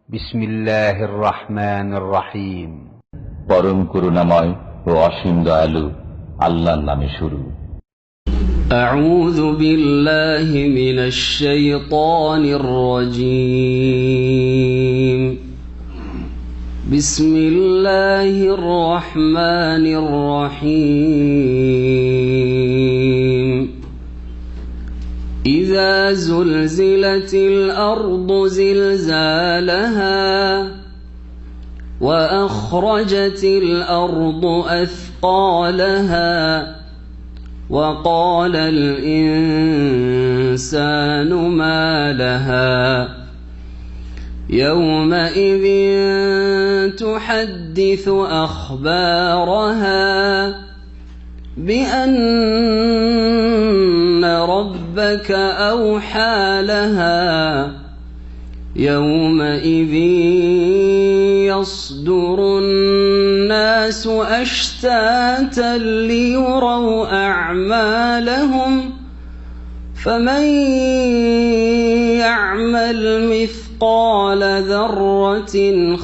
বিসমিল্লাহির রহমানির রহিম। পরম করুণাময় ও অসীম দয়ালু আল্লাহর নামে শুরু। আউযু বিল্লাহি মিনাশ শাইতানির রাজীম। বিসমিল্লাহির রহমানির রহিম। ইযা যুলজিলাতিল আরদু জিলজালাহা وأخرجت الأرض أثقالها وقال الإنسان ما لها يومئذ تحدث أخبارها بأن ربك أوحى لها يومئذ يصدر الناس أشتاتا ليروا أعمالهم فمن يعمل مثقال ذرة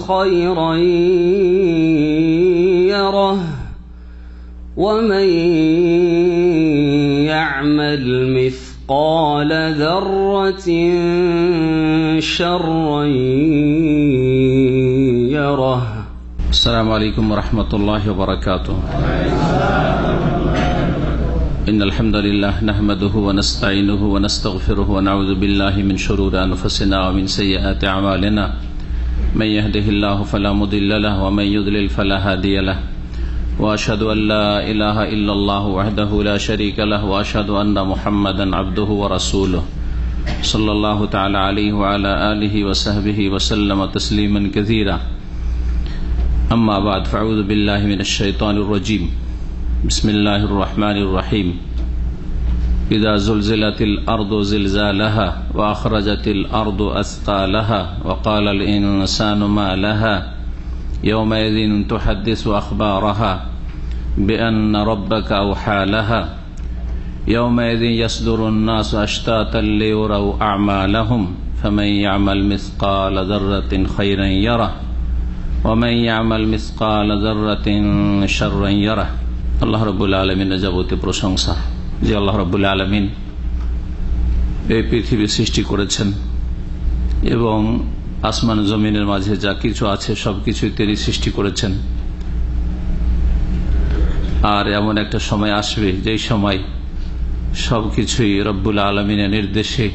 خيرا يره ومن يعمل مثقال ذرة شرا يره। السلام عليكم ورحمة الله وبركاته. إن الحمد لله نحمده ونستعينه ونستغفره ونعوذ بالله من شرور أنفسنا ومن سيئات أعمالنا من يهده الله فلا مضل له ومن يضلل فلا هادي له وأشهد أن لا إله إلا الله وحده لا شريك له وأشهد أن محمدا عبده ورسوله صلى الله تعالى عليه وعلى آله وصحبه وسلم تسليما كثيرا. أما بعد فأعوذ بالله من الشيطان الرجيم. بسم الله الرحمن الرحيم. إذا زلزلت الأرض زلزالها وأخرجت الأرض أثقالها وقال الإنسان ما لها يومئذ تحدث أخبارها بأن ربك أوحى لها يومئذ يصدر الناس أشتاتا ليروا أعمالهم فمن يعمل مثقال ذرة خيرا يره ومن يعمل مثقال ذرة شرا يره। আল্লাহ রাব্বুল আলামিনের যাবতীয় প্রশংসা যে আল্লাহ রাব্বুল আলামিন এই পৃথিবী সৃষ্টি করেছেন এবং আসমান জমিনের মাঝে যা কিছু আছে সবকিছুই তিনি সৃষ্টি করেছেন। আর এমন একটা সময় আসবে যেই সময় সবকিছুই রব্বুল আলামিনের নির্দেশে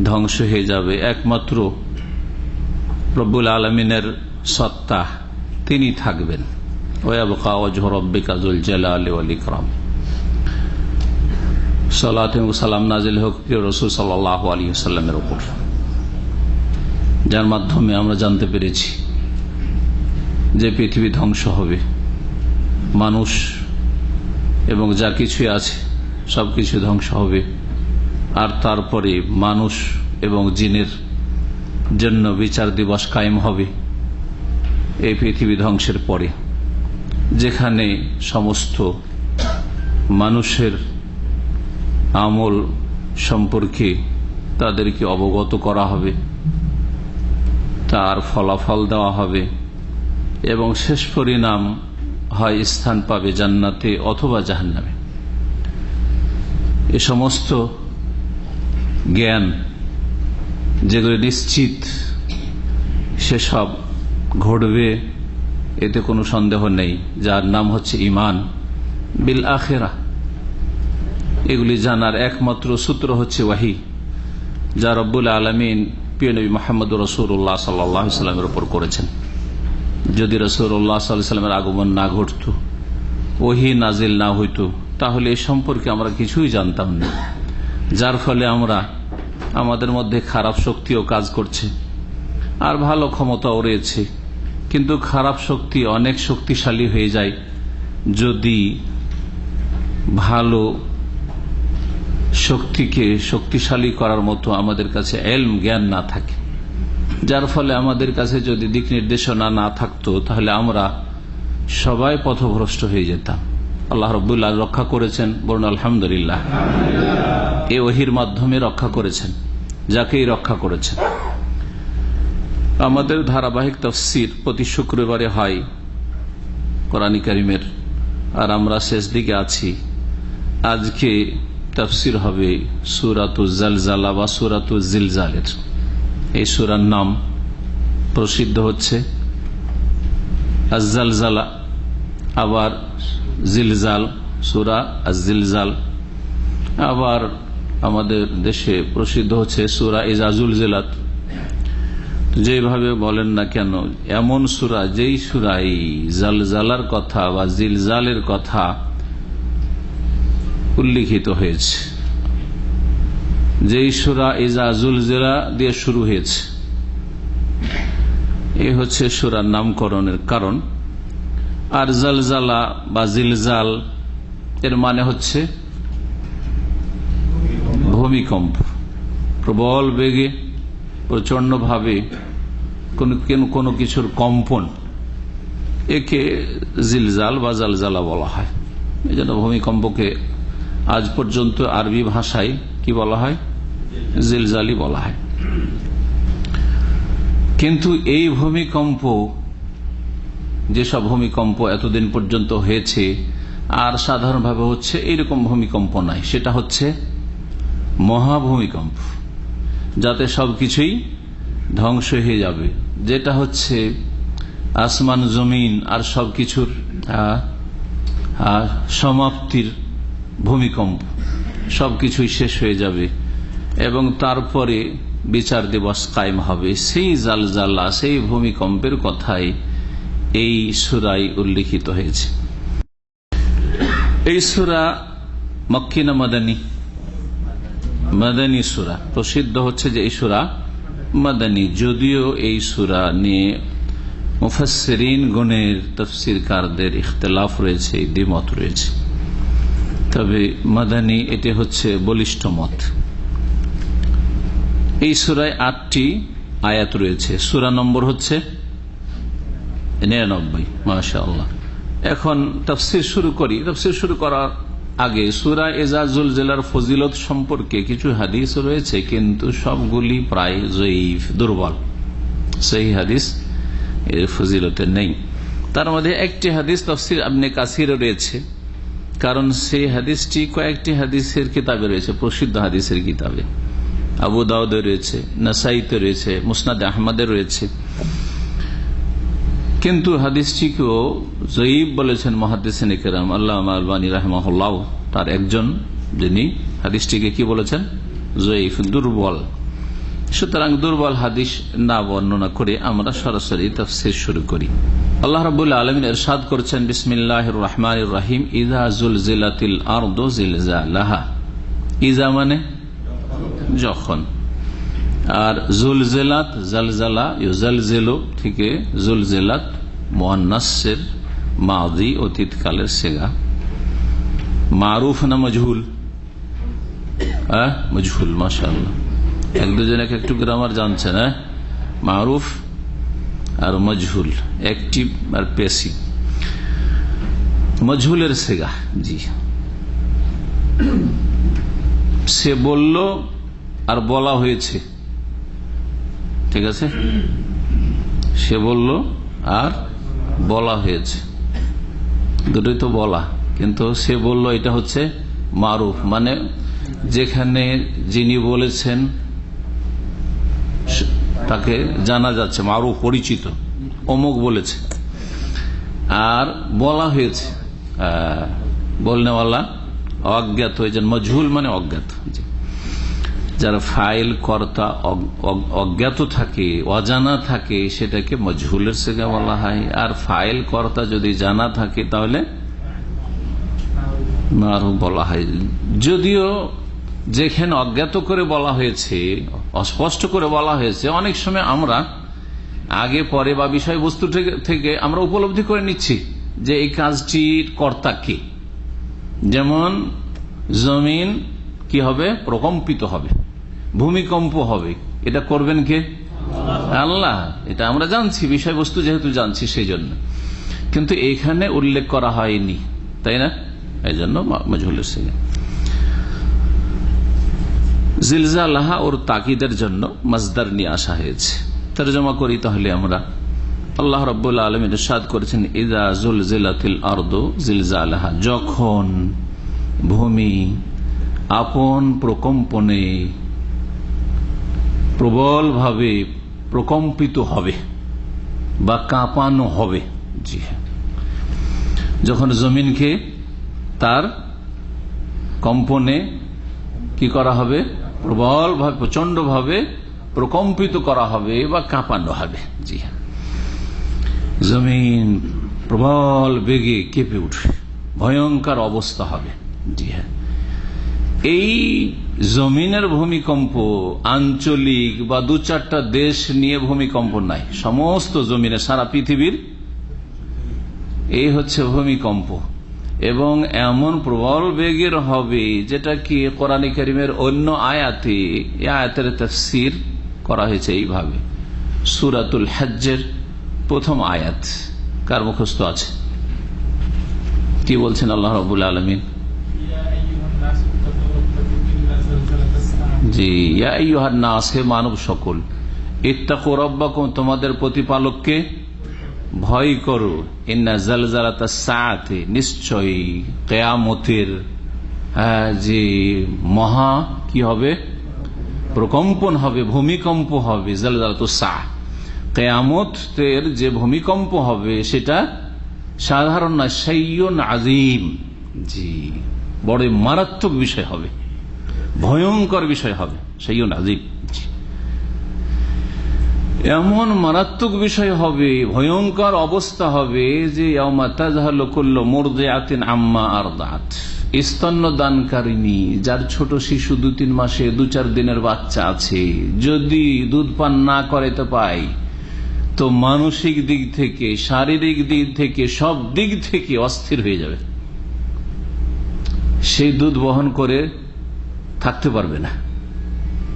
ধ্বংস হয়ে যাবে। একমাত্র রব্বুল আলামিনের সত্তা তিনি থাকবেন। ওয়াবকা ওয়াজহু রাব্বিকা যুল জালালি ওয়াল ইকরাম। সালাত এবং সালাম নাজিল হোক প্রিয় রাসূল সাল্লাল্লাহু আলাইহি ওয়াসাল্লামের উপর, যার মাধ্যমে আমরা জানতে পেরেছি যে পৃথিবী ধ্বংস হবে, মানুষ এবং যা কিছুই আছে সবকিছু ধ্বংস হবে। আর তারপরে মানুষ এবং জিনের জন্য বিচার দিবস কায়েম হবে এই পৃথিবী ধ্বংসের পরে, যেখানে সমস্ত মানুষের আমল সম্পর্কে তাদেরকে অবগত করা হবে, তার ফলাফল দেওয়া হবে এবং শেষ পরিণাম হয় স্থান পাবে জান্নাতে অথবা জাহান্নামে। এ সমস্ত জ্ঞান যেগুলো নিশ্চিত সেসব ঘটবে, এতে কোনো সন্দেহ নেই, যার নাম হচ্ছে ঈমান বিল আখিরাহ। এগুলি জানার একমাত্র সূত্র হচ্ছে ওয়াহী, যা রব্বুল আলামিন প্রিয় নবী মুহাম্মদ রাসূলুল্লাহ সাল্লাল্লাহু আলাইহি ওয়াসাল্লামের উপর করেছেন। যদি রাসূলুল্লাহ সাল্লাল্লাহু আলাইহি ওয়াসাল্লামের আগমন না ঘটতো, ওহী নাজিল না হইতো, তাহলে এ সম্পর্কে আমরা কিছুই জানতাম না। যার ফলে আমরা আমাদের মধ্যে খারাপ শক্তিও কাজ করছে আর ভালো ক্ষমতাও রয়েছে, কিন্তু খারাপ শক্তি অনেক শক্তিশালী হয়ে যায় যদি ভালো শক্তিকে শক্তিশালী করার মতো আমাদের কাছে ইলম জ্ঞান না থাকে। যার ফলে আমাদের কাছে যদি দিক নির্দেশনা না থাকতো, তাহলে আমরা সবাই পথভ্রষ্ট হয়ে যেতাম। আল্লাহ রাব্বুল আলামিন রক্ষা করেছেন, বলুন আলহামদুলিল্লাহ। এই ওহীর মাধ্যমে রক্ষা করেছেন যাকেই রক্ষা করেছেন। আমাদের ধারাবাহিক তাফসীর প্রতি শুক্রবারে হয় কোরআন কারীমের, আর আমরা শেষ দিকে আছি। আজকে তাফসীর হবে সূরাতুজ জালজালা বা সূরাতুজ জিলজালের। এই সূরার নাম প্রসিদ্ধ হচ্ছে আজ-জালজালা, আবার জিলজাল, সূরা আজ-জিলজাল। আবার আমাদের দেশে প্রসিদ্ধ হচ্ছে সূরা ইযা যুলজিলাত। যেভাবে বলেন না কেন, এমন সূরা যেই সূরায় জালজালার কথা বা জিলজালের কথা উল্লিখিত হয়েছে, যেই সূরা ইযা যুলজিলা দিয়ে শুরু হয়েছে, এই হচ্ছে সূরার নামকরণের কারণ। আর জালজালা বা জিলজাল এর মানে হচ্ছে ভূমিকম্প, প্রবল বেগে প্রচন্ড ভাবে কোনো কিছুর কম্পন, একে জিলজাল বা জালজালা বলা হয়। এই জন্য ভূমিকম্পকে আজ পর্যন্ত আরবি ভাষায় কি বলা হয়? জিলজালি বলা হয়। কিন্তু এই ভূমিকম্প, যেসব ভূমিকম্প এতদিন পর্যন্ত হয়েছে আর সাধারণভাবে হচ্ছে, এইরকম ভূমিকম্প নাই। সেটা হচ্ছে মহাভূমিকম্প, যাতে সবকিছুই ধ্বংস হয়ে যাবে, যেটা হচ্ছে আসমান জমিন আর সবকিছুর সমাপ্তির ভূমিকম্প, সবকিছুই শেষ হয়ে যাবে এবং তারপরে বিচার দিবস কায়েম হবে। সেই জালজালা, সেই ভূমিকম্পের কথাই এই সূরায় উল্লিখিত হয়েছে। এই সূরা মক্কি না মাদানী? মাদানী সূরা। প্রসিদ্ধ হচ্ছে যে এই সূরা মাদানী, যদিও এই সূরা নিয়ে মুফাসসিরিন গণের, তাফসীরকারদের ইখতিলাফ রয়েছে, দ্বিমত রয়েছে। তবে মাদানী এটি হচ্ছে বলিষ্ঠ মত। এই সূরায় 8টি আয়াত রয়েছে। সূরা নম্বর হচ্ছে 99। মাশাআল্লাহ। এখন তাফসীর শুরু করি। তাফসীর শুরু করার আগে সূরা ইযা যুলজিলার ফজিলত সম্পর্কে কিছু হাদিস রয়েছে, কিন্তু সবগুলি প্রায় যঈফ, দুর্বল, সহিহ হাদিস এর ফজিলতে নেই। তার মধ্যে একটি হাদিস তাফসীর ইবনে কাসিরে রয়েছে, কারণ সেই হাদিসটি কয়েকটি হাদিসের কিতাবে রয়েছে, প্রসিদ্ধ হাদিসের কিতাবে। আবু দাউদে রয়েছে, নাসাইতে রয়েছে, মুসনাদ আহমদে রয়েছে। কিন্তু হাদিসটিকেও যঈফ বলেছেন মুহাদ্দিসিন কিরাম, আল্লামা আলবানী রাহিমাহুল্লাহ তার একজন, যিনি হাদিসটিকে কি বলেছেন? যঈফ, দুর্বল। সুতরাং দুর্বল হাদিস না বর্ণনা করে আমরা সরাসরি তাফসীর শুরু করি। আল্লাহ রাব্বুল আলামিন ইরশাদ করেছেন, বিসমিল্লাহির রহমানির রহিম, ইযা যুলজিলাতিল আরদু জিলজালাহা। ইযা মানে যখন, আর জুলজিলাত, জালজালা, ইউজালজিলু থেকে জুলজিলাত মুআন্নাসের মাদি, অতীতকালের সিগা। মারুফ না মজহুল? মজহুল। মাশাআল্লাহ, এক দুজন এক একটু গ্রামার জানছেন। মারুফ আর মজহুল, অ্যাক্টিভ আর প্যাসিভ। মজহুলের সিগা। জি, সে বলল আর বলা হয়েছে, ঠিক আছে? সে বলল আর বলা হয়েছে, দুটোই তো বলা, কিন্তু সে বলল এটা হচ্ছে মারুফ, মানে যেখানে যিনি বলেছেন তাকে জানা যাচ্ছে, মারুফ, পরিচিত, অমুক বলেছে। আর বলা হয়েছে, বলনেওয়ালা অজ্ঞাত হয়েছেন। মজহুল মানে অজ্ঞাত। যারা ফাইল কর্তা অজ্ঞাত থাকে, অজানা থাকে, সেটাকে মজহুলের সিগা বলা হয়। আর ফাইল কর্তা যদি জানা থাকে তাহলে মারুফ বলা হয়। যদিও যেখানে অজ্ঞাত করে বলা হয়েছে, অস্পষ্ট করে বলা হয়েছে, অনেক সময় আমরা আগে পরে বা বিষয়বস্তু থেকে আমরা উপলব্ধি করে নিচ্ছি যে এই কাজটির কর্তা কে। যেমন জমিন কি হবে? প্রকম্পিত হবে, ভূমিকম্প হবে, এটা করবেন কে? আল্লাহ। এটা আমরা জানছি, বিষয়বস্তু যেহেতু জানছি সেই জন্য, কিন্তু এখানে উল্লেখ করা হয়নি, তাই না? এই জন্য মজহুলের সিগা। জিলজালাহা ওর তাকিদের জন্য মাসদার নিয়ে আসা হয়েছে। তরজমা করি তাহলে আমরা, আল্লাহ রাব্বুল আলামিন ইরশাদ করেছেন, ইযা যুলজিলাতিল আরদু জিলজালাহা, যখন ভূমি আপন প্রকম্পনে প্রবলভাবে প্রকম্পিত হবে বা কাঁপানো হবে। জি হ্যাঁ, যখন জমিনকে তার কম্পনে কি করা হবে, প্রবলভাবে প্রচন্ডভাবে প্রকম্পিত করা হবে বা কাঁপানো হবে। জি হ্যাঁ, জমিন প্রবল বেগে কেঁপে উঠবে, ভয়ঙ্কর অবস্থা হবে। জি হ্যাঁ, এই জমিনের ভূমিকম্প আঞ্চলিক বা দু চারটা দেশ নিয়ে ভূমিকম্প নাই, সমস্ত জমিনে সারা পৃথিবীর এই হচ্ছে ভূমিকম্প, এবং এমন প্রবল বেগের হবে যেটা কি কোরআন কারীমের অন্য আয়াতে, এই আয়াতের তাফসীর করা হয়েছে এইভাবে। সূরাতুল হজ্জের প্রথম আয়াত কার মুখস্থ আছে? কি বলছেন আল্লাহ রাব্বুল আলামিন? জি, ইয়া আইয়ুহান নাস, হে মানব সকল, ইত্তাকু রাব্বাকুম, তোমাদের প্রতিপালককে ভয় করো, ইন্না জালজালাতাস সাআতি, নিশ্চয়ই কিয়ামতের যে মহা কি হবে, প্রকম্পন হবে, ভূমিকম্প হবে। জালজালাতুস সাআ, কিয়ামতের যে ভূমিকম্প হবে সেটা সাধারণ না, শাইউন আযীম। জি, বড় মারাত্মক বিষয় হবে, ভয়ঙ্কর বিষয় হবে, শাইউন আযীম। এমন মারাত্মক বিষয় হবে, ভয়ঙ্কর অবস্থা হবে যে ইয়াউমা তাযহালু কুল্লু মুরদিআতিন আম্মা আরদাত, স্তন্যদানকারিণী, যার ছোট শিশু 2-3 মাসে 2-4 দিনের বাচ্চা আছে, যদি দুধ পান না করাইতে পায় তো মানসিক দিক থেকে, শারীরিক দিক থেকে, সব দিক থেকে অস্থির হয়ে যাবে। সেই দুধ বহন করে থাকতে পারবে না,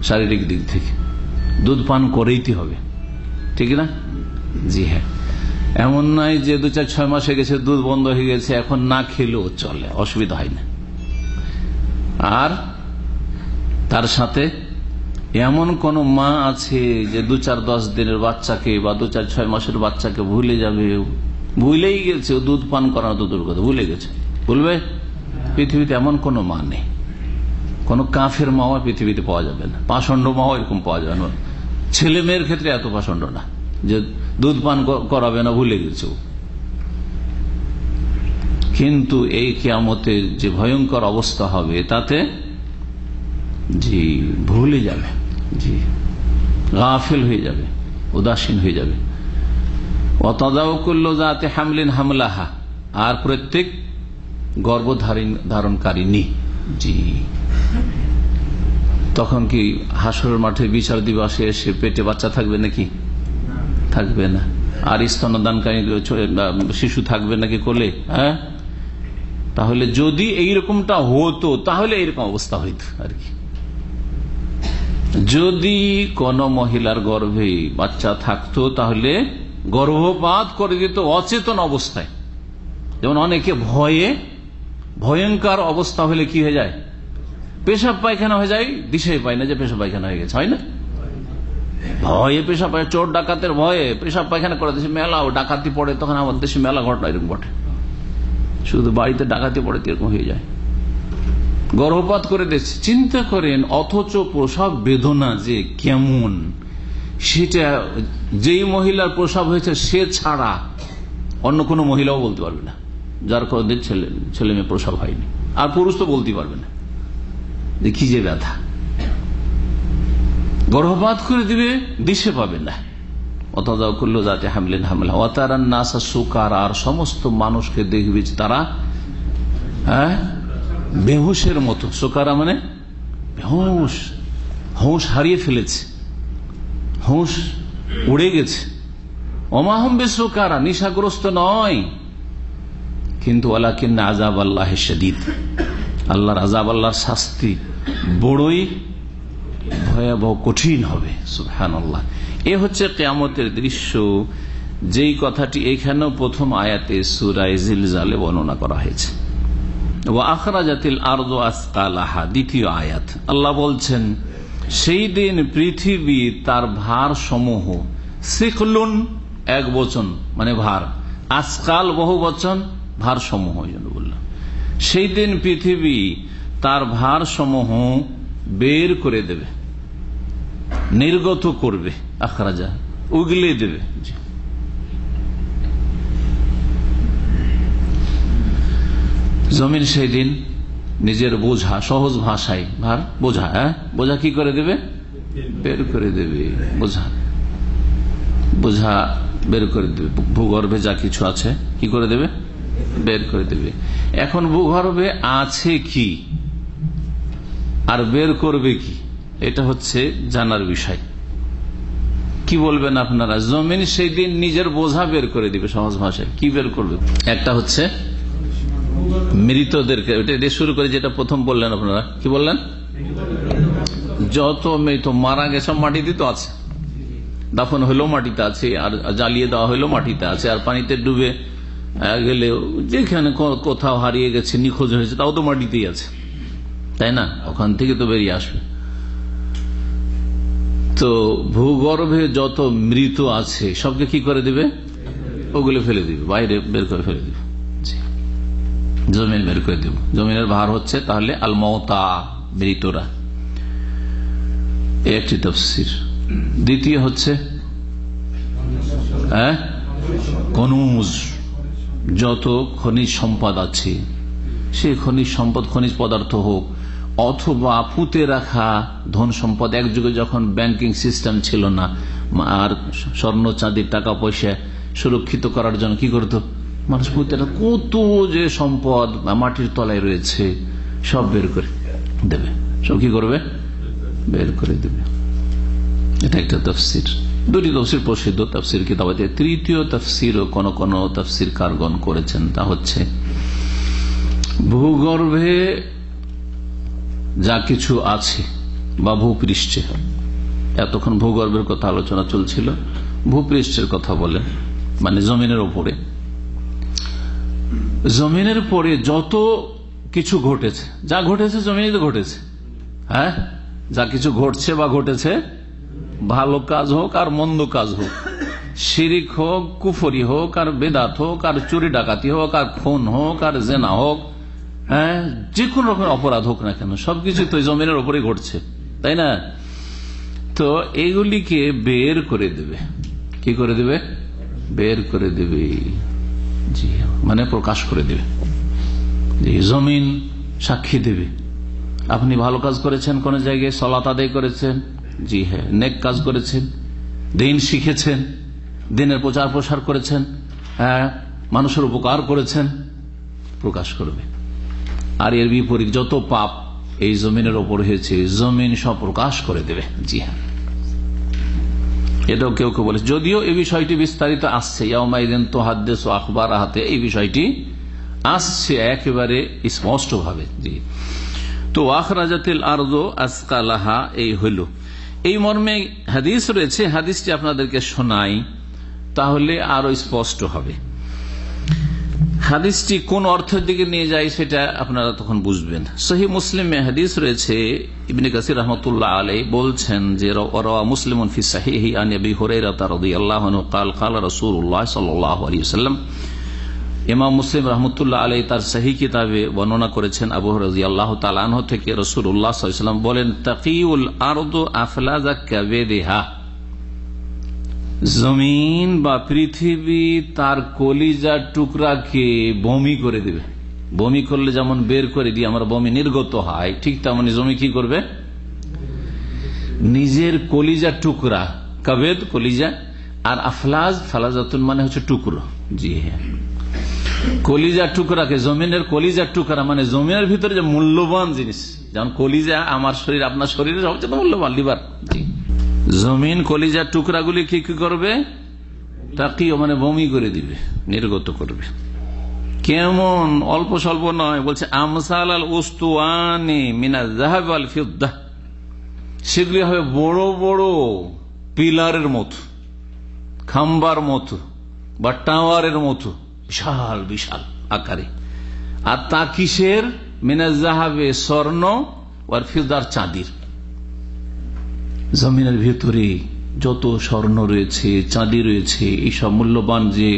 শারীরিক দিক থেকে দুধ পান করেইতে হবে, ঠিক না? জি হ্যাঁ, এমন নয় যে 2-4-6 মাস হয়ে গেছে, দুধ বন্ধ হয়ে গেছে, এখন না খেলেও চলে, অসুবিধা হয় না। আর তার সাথে এমন কোন মা আছে যে 2-4-10 দিনের বাচ্চাকে বা 2-4-6 মাসের বাচ্চাকে ভুলে যাবে, ভুলেই গেছে, দুধ পান করানো তো দূর কথা, ভুলে গেছে, ভুলবে? পৃথিবীতে এমন কোন মা নেই, কোন কাফের মাও পৃথিবীতে পাওয়া যাবে না, পাষণ্ড মাও এরকম পাওয়া যাবে না। ছেলে মেয়ের ক্ষেত্রে এত পাষণ্ড না যে দুধ পান করাবে না, ভুলে গেছে। কিন্তু এই কিয়ামতের যে ভয়ঙ্কর অবস্থা হবে তাতে জি ভুলে যাবে, জি গাফিল হয়ে যাবে, উদাসীন হয়ে যাবে। ওয়াতাদাউ কুল্লু যাতি হামলিন হামলাহা, আর প্রত্যেক গর্ভধারণকারিণী, জি তখন কি হাসরের মাঠে বিচার দিবসে এসে পেটে বাচ্চা থাকবে নাকি? থাকবে না। আর স্তন্যদানকারী শিশু থাকবে নাকি কোলে? হ্যাঁ, তাহলে যদি এইরকমটা হতো তাহলে এইরকম অবস্থা হইত আর কি। যদি কোন মহিলার গর্ভে বাচ্চা থাকতো তাহলে গর্ভপাত করে দিত অচেতন অবস্থায়। যেমন অনেকে ভয়ে, ভয়ঙ্কর অবস্থা হলে কি হয়ে যায়, পেশাব পায়খানা হয়ে যায়, দিশাই পায় না যে পেশাব পায়খানা হয়ে গেছে, হয় না? ভয়ে পেশাব পায়, চোর ডাকাতের ভয়ে পেশাব পায়খানা করে দেশে মেলা ডাকাতি পড়ে, তখন আমাদের দেশে মেলা ঘটনা এরকম ঘটে, শুধু বাড়িতে ডাকাতি পড়ে এরকম হয়ে যায়, গর্ভপাত করে দিচ্ছে। চিন্তা করেন, অথচ প্রসব বেদনা যে কেমন সেটা যেই মহিলার প্রসব হয়েছে সে ছাড়া অন্য কোনো মহিলাও বলতে পারবে না, যার কোনদিন ছেলে মেয়ে প্রসব হয়নি। আর পুরুষ তো বলতে পারবে না যে কি যে ব্যথা, গর্ভপাত করে দিবে, দিশে পাবে না। অতদাও করলো যাতে হামলেন হামলা ওয়াতারান নাসা সুকারা, আর সমস্ত মানুষকে দেখবে তারা বেহুশের মতো। সুকারা মানে বেহুশ, হুঁশ হারিয়ে ফেলেছে, হুঁশ উড়ে গেছে। ওমাহম বেসুকারা, নিশাগ্রস্ত নয়, কিন্তু ওয়ালাকিন্না আযাব আল্লাহি শাদীদ, আল্লাহর আযাব, আল্লাহর শাস্তি বড়ই ভয়াবহ, কঠিন হবে। সুবহানাল্লাহ। এ হচ্ছে কিয়ামতের দৃশ্য, যেই কথাটি এখানেও প্রথম আয়াতে সূরা জিলজালে বর্ণনা করা হয়েছে। ওয়া আখরাজাতিল আরদু আসকালাহা, দ্বিতীয় আয়াত। আল্লাহ বলছেন সেই দিন পৃথিবী তার ভার সমূহ সিকলুন এক বচন মানে ভার, আসকাল বহু বচন, ভার সমূহ বললাম। সেই দিন পৃথিবী তার ভার সমূহ বের করে দেবে, নির্গত করবে, আখরাজা উগলে দেবে। জমিন সেই দিন নিজের বোঝা, সহজ ভাষায় ভার বোঝা, বোঝা কি করে দেবে? বের করে দেবে। বোঝা বের করে দেবে। ভূগর্ভে যা কিছু আছে কি করে দেবে? বের করে দেবে। এখন ভূগর্ভে আছে কি আর বের করবে কি, এটা হচ্ছে জানার বিষয়। কি বলবেন আপনারা? জমিন সেই দিন নিজের বোঝা বের করে দিবে। সহজ ভাষায় কি বের করবে? একটা হচ্ছে মৃতদেরকে, এটা শুরু করে যেটা প্রথম বললেন আপনারা, কি বললেন? যত মৃত মারা গেছে মাটিতে তো আছে, দাফন হইলেও মাটিতে আছে, আর জ্বালিয়ে দেওয়া হইলেও মাটিতে আছে, আর পানিতে ডুবে গেলে যেখানে কোথাও হারিয়ে গেছে, নিখোঁজ হয়েছে, তাও তো মাটিতেই আছে, তাই না? ওখান থেকে তো বেরিয়ে আসবে। তো ভূগর্ভে যত মৃত আছে সবকে কি করে দিবে? ওগুলো ফেলে দিবে, বাইরে বের করে ফেলে দিবে, জমিন বের করে দেব। জমিনের ভার হচ্ছে তাহলে আল মওতা, মৃতরা, একটি তাফসীর। দ্বিতীয় হচ্ছে কনুজ, যত খনিজ সম্পদ আছে, সেই খনিজ সম্পদ, খনিজ পদার্থ হোক অথবা পুঁতে রাখা ধন সম্পদ। এক যুগে যখন ব্যাংকিং সিস্টেম ছিল না, আর স্বর্ণ চাঁদির টাকা পয়সা সুরক্ষিত করার জন্য কি করতো মানুষ? পুঁতে কত যে সম্পদ মাটির তলায় রয়েছে সব বের করে দেবে। সব কি করবে? বের করে দেবে। এটা একটা তাফসীর। দুটি তাফসীর প্রসিদ্ধ তাফসীর কিতাবে। তৃতীয় তাফসীরও কোন কোন তাফসীর কারগণ করেছেন, তা হচ্ছে ভূগর্ভে যা কিছু আছে বা ভূপৃষ্ঠে, এতক্ষণ ভূগর্ভের কথা আলোচনা চলছিল, ভূপৃষ্ঠের কথা বলে, মানে জমিনের ওপরে। জমিনের পরে যত কিছু ঘটেছে, যা ঘটেছে জমিনে ঘটেছে, হ্যাঁ, যা কিছু ঘটছে বা ঘটেছে, ভালো কাজ হোক আর মন্দ কাজ হোক, শিরিক হোক, কুফরি হোক, আর বেদাত হোক, আর চুরি ডাকাতি হোক, আর খুন হোক, আর জেনা হোক, হ্যাঁ, যে কোন রকমের অপরাধ হোক না কেন, সবকিছু তো জমিনের উপরে ঘটছে, তাই না? তো এইগুলিকে বের করে দেবে। কি করে দেবে? বের করে দেবে, জি, মানে প্রকাশ করে দেবে। জমিন সাক্ষী দেবে, আপনি ভালো কাজ করেছেন, কোন জায়গায় সালাত আদায় করেছেন, জি হ্যাঁ, নেক কাজ করেছেন, দিন শিখেছেন, দিনের প্রচার প্রসার করেছেন, হ্যাঁ, মানুষের উপকার করেছেন, প্রকাশ করবে। আর এর বিপরীত যত পাপ এই জমিনের ওপর হয়েছে, জমিন সব প্রকাশ করে দেবে। জি হ্যাঁ, এটাও কেউ কেউ বলে, যদিও এই বিষয়টি বিস্তারিত আসছে, ইয়াউমাইদিন তুহাদ্দিসু আখবারাহা, এই বিষয়টি আসছে একেবারে স্পষ্ট ভাবে। জি, তো আখরাজাতিল আরদু আসকালাহা, এই হইল, এই মর্মে হাদিস রয়েছে। হাদিসটি আপনাদেরকে শোনাই, তাহলে আরো স্পষ্ট হবে। হাদিসটি কোন অর্থের দিকে নিয়ে যায় সেটা আপনারা তখন বুঝবেন। সহিহ মুসলিমে হাদিস রয়েছে, ইবনে কাসির রাহমাতুল্লাহ আলাইহি বলছেন যে রাওয়া মুসলিমুন ফি সাহিহি আন আবি হুরায়রা রাদিয়াল্লাহু আনহু قال قال রাসূলুল্লাহ সাল্লাল্লাহু আলাইহি ওয়াসাল্লাম। ইমাম মুসলিম রাহমাতুল্লাহ আলাইহি তার সহিহ কিতাবে বর্ণনা করেছেন আবু হুরায়রা রাদিয়াল্লাহু তাআলা আনহু থেকে, রাসূলুল্লাহ সাল্লাল্লাহু আলাইহি ওয়াসাল্লাম বলেন, তাকিউল আরদু আফলাজা কাবিদিহা, জমিন বা পৃথিবী তার কলিজার টুকরাকে বমি করে দেবে। বমি করলে যেমন বের করে দিয়ে আমার বমি নির্গত হয়, ঠিক তেমনি জমি কি করবে? নিজের কলিজার টুকরা, কাবেদ কলিজা, আর আফলাজ, ফালাজাতুন মানে হচ্ছে টুকরো, জি হ্যাঁ, কলিজার টুকরাকে, জমিনের কলিজার টুকরা মানে জমিনের ভিতরে যে মূল্যবান জিনিস, যেমন কলিজা আমার শরীর, আপনার শরীরে সবচেয়ে মূল্যবান লিভার, জি, জমিন কলিজার টুকরাগুলি কি কি করবে? তাকিও মানে বমি করে দিবে, নির্গত করবে। কেমন? অল্প স্বল্প নয়, বলছে আমসাল আল উস্তুয়ানি মিনাল যাহাব ওয়াল ফিদ্দাহ, সেগুলি হবে বড় বড় পিলারের মতো, খাম্বার মতো বা টাওয়ারের মতো, বিশাল বিশাল আকারে। আর তা কিসের? মিনাল যাহাবে, স্বর্ণ, ওয়াল ফিদ্দার, চাঁদির। জমিনের ভিতরে যত স্বর্ণ রয়েছে, চাঁদি রয়েছে, এইসব মূল্যবান যে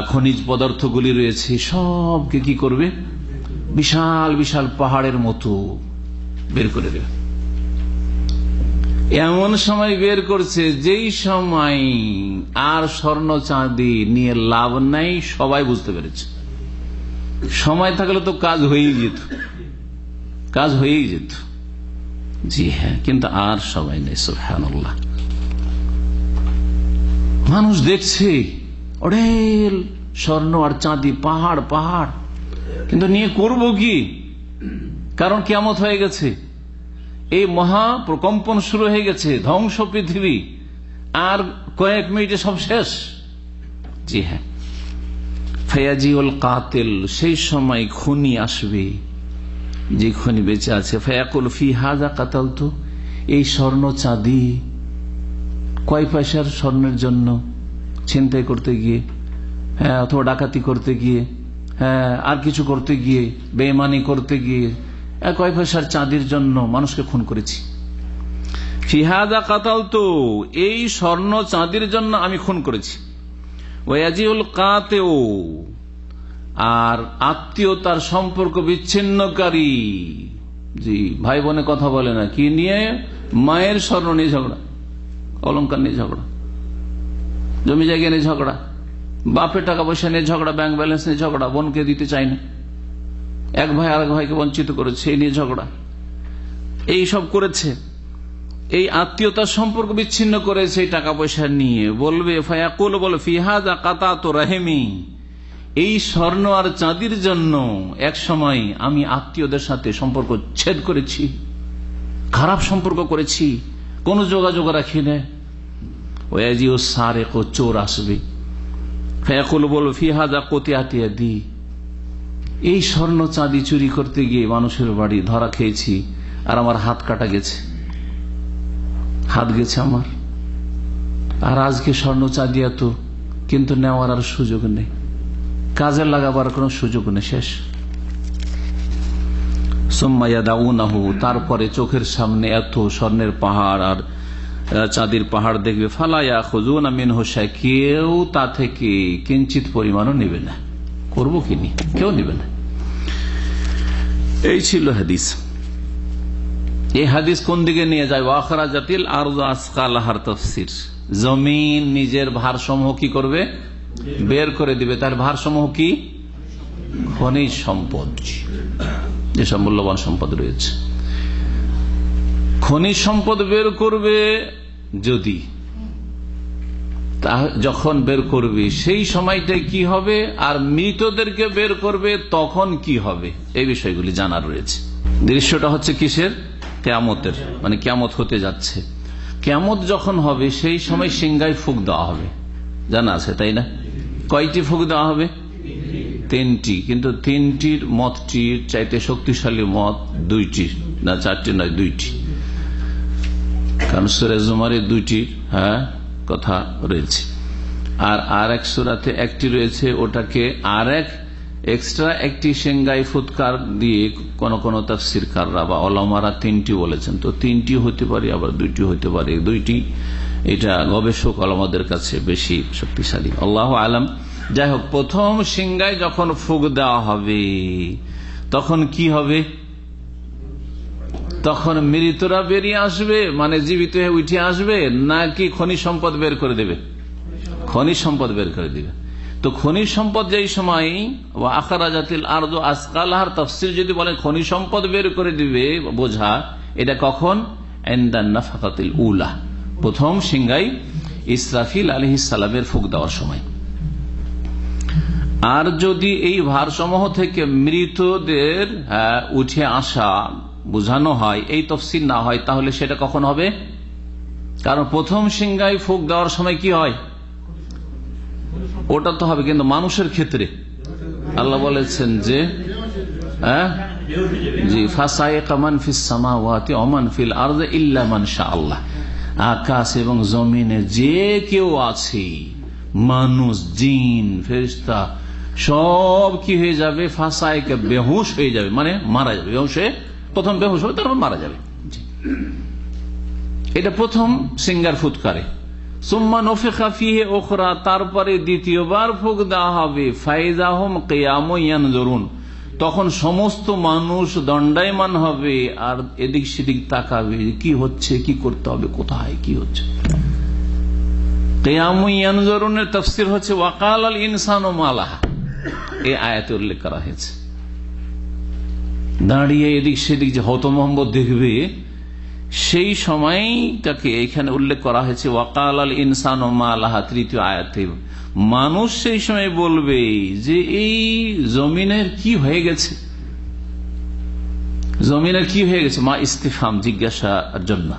খনিজ পদার্থগুলি রয়েছে, সবকে কি করবে? বিশাল বিশাল পাহাড়ের মতো বের করে দেবে। এমন সময় বের করছে যেই সময় আর স্বর্ণ চাঁদি নিয়ে লাভ নাই, সবাই বুঝতে পেরেছে। সময় থাকলে তো কাজ হয়েই যেত, জি হ্যাঁ, কিন্তু আর সময় নেই। সুবহানাল্লাহ। মানুষ দেখছে অঢেল স্বর্ণ আর চাঁদি, পাহাড় পাহাড়, কিন্তু নিয়ে করব কি? কারণ কিয়ামত হয়ে গেছে, এই মহা প্রকম্পন শুরু হয়ে গেছে, ধ্বংস পৃথিবী, আর কয়েক মিনিটে সব শেষ। জি হ্যাঁ, ফায়াজিউল কাতিল, সেই সময় খুনি আসবে, যে খুনি বেঁচে আছে। ফায়াকুল ফি হাযা কাতালতু, এই স্বর্ণ চাঁদি কয় পয়সার স্বর্ণের জন্য ছিনতাই করতে গিয়ে, হ্যাঁ, অথবা ডাকাতি করতে গিয়ে, হ্যাঁ, আর কিছু করতে গিয়ে, বেঈমানি করতে গিয়ে, কয় পয়সার চাঁদির জন্য মানুষকে খুন করেছি। ফি হাযা কাতালতু, এই স্বর্ণ চাঁদির জন্য আমি খুন করেছি। ওয়াজিউল কাতিউ, আর আত্মীয়তার সম্পর্ক বিচ্ছিন্নকারী, জি, ভাই বোনে কথা বলে না, কি নিয়ে? মায়ের স্বর্ণ নিয়ে ঝগড়া, অলংকার নিয়ে ঝগড়া, জমি জায়গা নিয়ে ঝগড়া, বাপের টাকা পয়সা নিয়ে ঝগড়া, ব্যাংক ব্যালেন্স নিয়ে ঝগড়া, বোনকে দিতে চাই না, এক ভাই আরেক ভাইকে বঞ্চিত করেছে, এই নিয়ে ঝগড়া, এই সব করেছে। এই আত্মীয়তার সম্পর্ক বিচ্ছিন্ন করেছে এই টাকা পয়সা নিয়ে। বলবে ফায়াকুল, বল ফি হাযা কাতাতু রাহিমি, এই স্বর্ণ আর চাঁদির জন্য এক সময় আমি আত্মীয়দের সাথে সম্পর্ক ছেদ করেছি, খারাপ সম্পর্ক করেছি, কোন যোগাযোগ রাখি না। ওয়াজিউ সারিক, চোর আসবে। ফায়াকুল, বল ফি হাযা কুতিয়াতি ইয়াদি, এই স্বর্ণ চাঁদি চুরি করতে গিয়ে মানুষের বাড়ি ধরা খেয়েছি, আর আমার হাত কাটা গেছে, হাত গেছে আমার, আর আজকে স্বর্ণ চাঁদি এত, কিন্তু নেওয়ার আর সুযোগ নেই, কাজে লাগাবার কোন সুযোগ নেই, শেষ। সুম্মা ইয়াদাউনাহু, তারপরে চোখের সামনে এত স্বর্ণের পাহাড় আর চাঁদির পাহাড় দেখবে, ফালা ইয়াখুযুনা মিনহু শাইআ, কেউ তা থেকে কিঞ্চিত পরিমাণও নেবে না। করবো কি নি, কেউ নেবে না। এই ছিল হাদিস। এই হাদিস কোন দিকে নিয়ে যায়? ওয়াখরাজাতিল আরযু আসকালাহার তাফসীর, জমিন নিজের ভারসমূহ কি করবে? বের করে দিবে। তার ভারসমূহ কি? খনিজ সম্পদ, যেসব মূল্যবান সম্পদ রয়েছে, খনিজ সম্পদ বের করবে। যদি যখন বের করবে সেই সময়টাই কি হবে, আর মৃতদেরকে বের করবে তখন কি হবে, এই বিষয়গুলি জানা রয়েছে। দৃশ্যটা হচ্ছে কিসের? কিয়ামতের, মানে কিয়ামত হতে যাচ্ছে। কিয়ামত যখন হবে সেই সময় সিংহায় ফুঁক দেওয়া হবে, জানা আছে তাই না? কয়টি ফুঁক দেওয়া হবে? 3টি, কিন্তু 3টির মতটির চাইতে শক্তিশালী মত 2টি, না 4টি নয়, 2টি, কারণ সূরা জুমারে 2টি কথা রয়েছে, আর এক সূরাতে 1টি রয়েছে, ওটাকে আর এক এক্সট্রা একটি সিংহায় ফুৎকার দিয়ে কোন কোন তাফসীরকাররা বা উলামারা 3টি বলেছেন। তো 3টি হতে পারে, আবার 2টি হতে পারে, 2টি, এটা গবেষক উলামাদের কাছে বেশি শক্তিশালী, আল্লাহু আলাম। যাই হোক, প্রথম সিংহায় যখন ফুঁক দেওয়া হবে তখন কি হবে? তখন মৃতরা বেরিয়ে আসবে, মানে জীবিত হয়ে উঠে আসবে, নাকি খনিজ সম্পদ বের করে দেবে? খনিজ সম্পদ বের করে দিবে। তো খনিজ সম্পদ যেই সময় আখরাজাতিল আরযু আসকালাহার তাফসীর যদি বলেন খনিজ সম্পদ বের করে দিবে, বোঝা এটা কখন? ইনদান নাফাকাতিল উলা, প্রথম সিংহায় ইসরাফিল আলাইহিস সালামের ফুঁক দেওয়ার সময়। আর যদি এই ভারসমূহ থেকে মৃতদের উঠে আসা বোঝানো হয়, এই তাফসীর না হয়, তাহলে সেটা কখন হবে? কারণ প্রথম সিংহায় ফুঁক দেওয়ার সময় কি হয়? ওটা তো হবে, কিন্তু মানুষের ক্ষেত্রে আল্লাহ বলেছেন যে জি, ফাসাইকা মান ফিস সামাওয়াতি ওয়া মান ফিল আরদি ইল্লা মান শাআল্লাহ, আকাশ এবং জমিনে যে কেউ আছে, মানুষ, জিন, ফেরেশতা, সব কি হয়ে যাবে? ফাসাইকা, বেহুশ হয়ে যাবে, মানে মারা যাবে। বেহুশে প্রথম বেহুশ হবে, তারপর মারা যাবে। এটা প্রথম সিংহার ফুৎকারে সুম্মা নফিখা ফিহি উখরা, তারপরে দ্বিতীয়বার ফুঁক দেওয়া হবে। ফাইযা হুম কিয়ামুন ইয়ানজুরুন, তখন সমস্ত মানুষ দণ্ডায়মান হবে আর এদিক সেদিক তাকাবে, কি হচ্ছে, কি করতে হবে, কোথায় কি হচ্ছে। কিয়ামুন ইয়ানজুরুনের তাফসীর হচ্ছে ওয়াকাল আল ইনসানু মা লাহা, এই আয়াতে উল্লেখ করা হয়েছে। দাঁড়িয়ে এদিক সেদিক যে হতভম্ব দেখবে, সেই সময়টাকে এখানে উল্লেখ করা হয়েছে ওয়াকাল আল ইনসানু মা লাহা, তৃতীয় আয়াতে। মানুষ সেই সময় বলবে যে এই জমিনের কি হয়ে গেছে, জমিনের কি হয়ে গেছে, মা ইস্তিফহাম, জিজ্ঞাসার জন্য।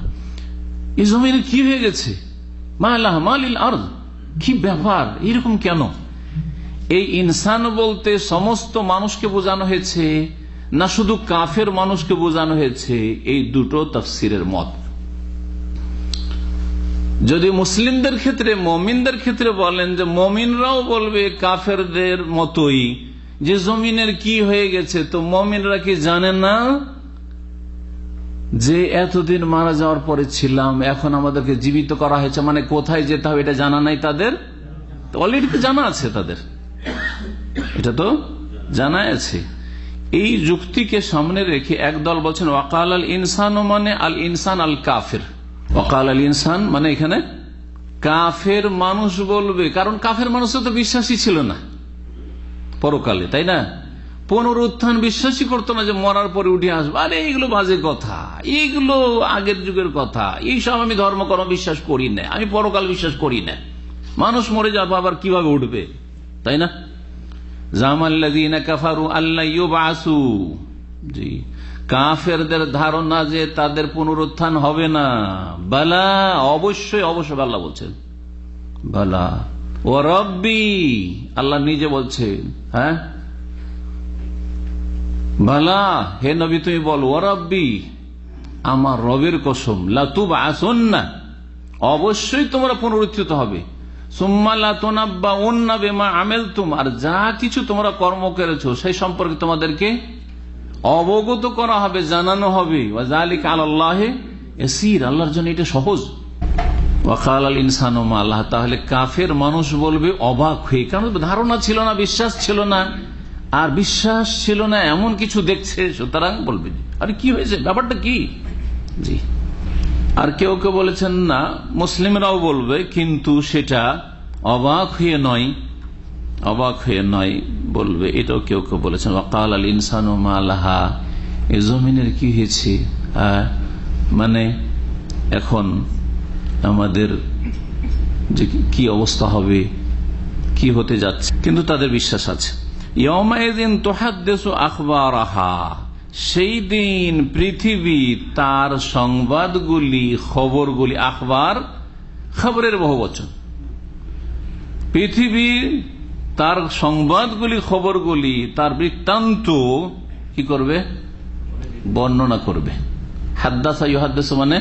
এই জমিনের কি হয়ে গেছে, মা লাহা মা লিল আরদ, কি ব্যাপার, এরকম কেন। এই ইনসান বলতে সমস্ত মানুষকে বোঝানো হয়েছে না শুধু কাফের মানুষকে বোঝানো হয়েছে, এই দুটো তাফসীরের মত। যদি মুসলিমদের ক্ষেত্রে, মমিনদের ক্ষেত্রে বলেন যে মমিনরাও বলবে কাফেরদের মতোই যে জমিনের কি হয়ে গেছে, তো মমিনরা কি জানে না যে এতদিন মারা যাওয়ার পরে ছিলাম, এখন আমাদেরকে জীবিত করা হয়েছে, মানে কোথায় যেতে হবে এটা জানা নাই তাদের, অলরেডি তো জানা আছে তাদের, এটা তো জানা আছে। এই যুক্তিকে সামনে রেখে একদল বলছেন ওয়াকাল আল ইনসান, মানে আল ইনসান আল কাফির, ওয়াকাল আল ইনসান মানে এখানে কাফের মানুষ বলবে, কারণ কাফের মানুষ তো বিশ্বাসী ছিল না পরকালে, তাই না, পুনরুত্থান বিশ্বাসই করতো না যে মরার পরে উঠে আসবে, আরে এইগুলো বাজে কথা, এইগুলো আগের যুগের কথা, এইসব আমি ধর্মকর্ম বিশ্বাস করি না, আমি পরকাল বিশ্বাস করি না, মানুষ মরে যাবে আবার কিভাবে উঠবে, তাই না। জামাল্লাযীনা কাফারু আল্লা ইউবআসু, জি, কাফেরদের ধারণা যে তাদের পুনরুত্থান হবে না। বালা, অবশ্যই অবশ্যই, আল্লাহ বলছেন বালা ও রব্বি, আল্লাহ নিজে বলছেন, হ্যাঁ বালা, হে নবী তুমি বল, ও রব্বি, আমার রবের কসম, লাতুবআসুন্না, অবশ্যই তোমরা পুনরুত্থিত হবে, সুম্মা লাতুনাব্বাউন্না বিমা আমিলতুম, আর যা কিছু তোমরা কর্ম করেছো সেই সম্পর্কে তোমাদেরকে অবগত করা হবে, জানানো হবে। ওয়া যালিকা আলাল্লাহি ইয়াসীর, আল্লাহর জন্য এটা সহজ। ওয়াকাল আল ইনসানু মা লাহা, তাহলে কাফের মানুষ বলবে অবাক হয়ে, কারণ ধারণা ছিল না, বিশ্বাস ছিল না, আর বিশ্বাস ছিল না এমন কিছু দেখছে, সুতরাং বলবে আরে কি হয়েছে, ব্যাপারটা কি। জি, আর কেউ কেউ বলেছেন না, মুসলিমরাও বলবে, কিন্তু সেটা অবাক হয়ে নয়, অবাক হয়ে নয় বলবে, এটাও কেউ কেউ বলেছেন। ওয়াকাল আল ইনসানু মা লাহা, এই জমিনের কি হয়েছে, মানে এখন আমাদের যে কি অবস্থা হবে, কি হতে যাচ্ছে, কিন্তু তাদের বিশ্বাস আছে। ইয়াউমাইযিন তুহাদ্দিসু আখবারাহা, সেই দিন পৃথিবী তার সংবাদগুলি, খবরগুলি, আখবার খবরের বহুবচন, পৃথিবী তার সংবাদগুলি, খবরগুলি, তার বৃত্তান্ত কি করবে, বর্ণনা করবে। হাদ্দাসা ইউহাদ্দিসু মানে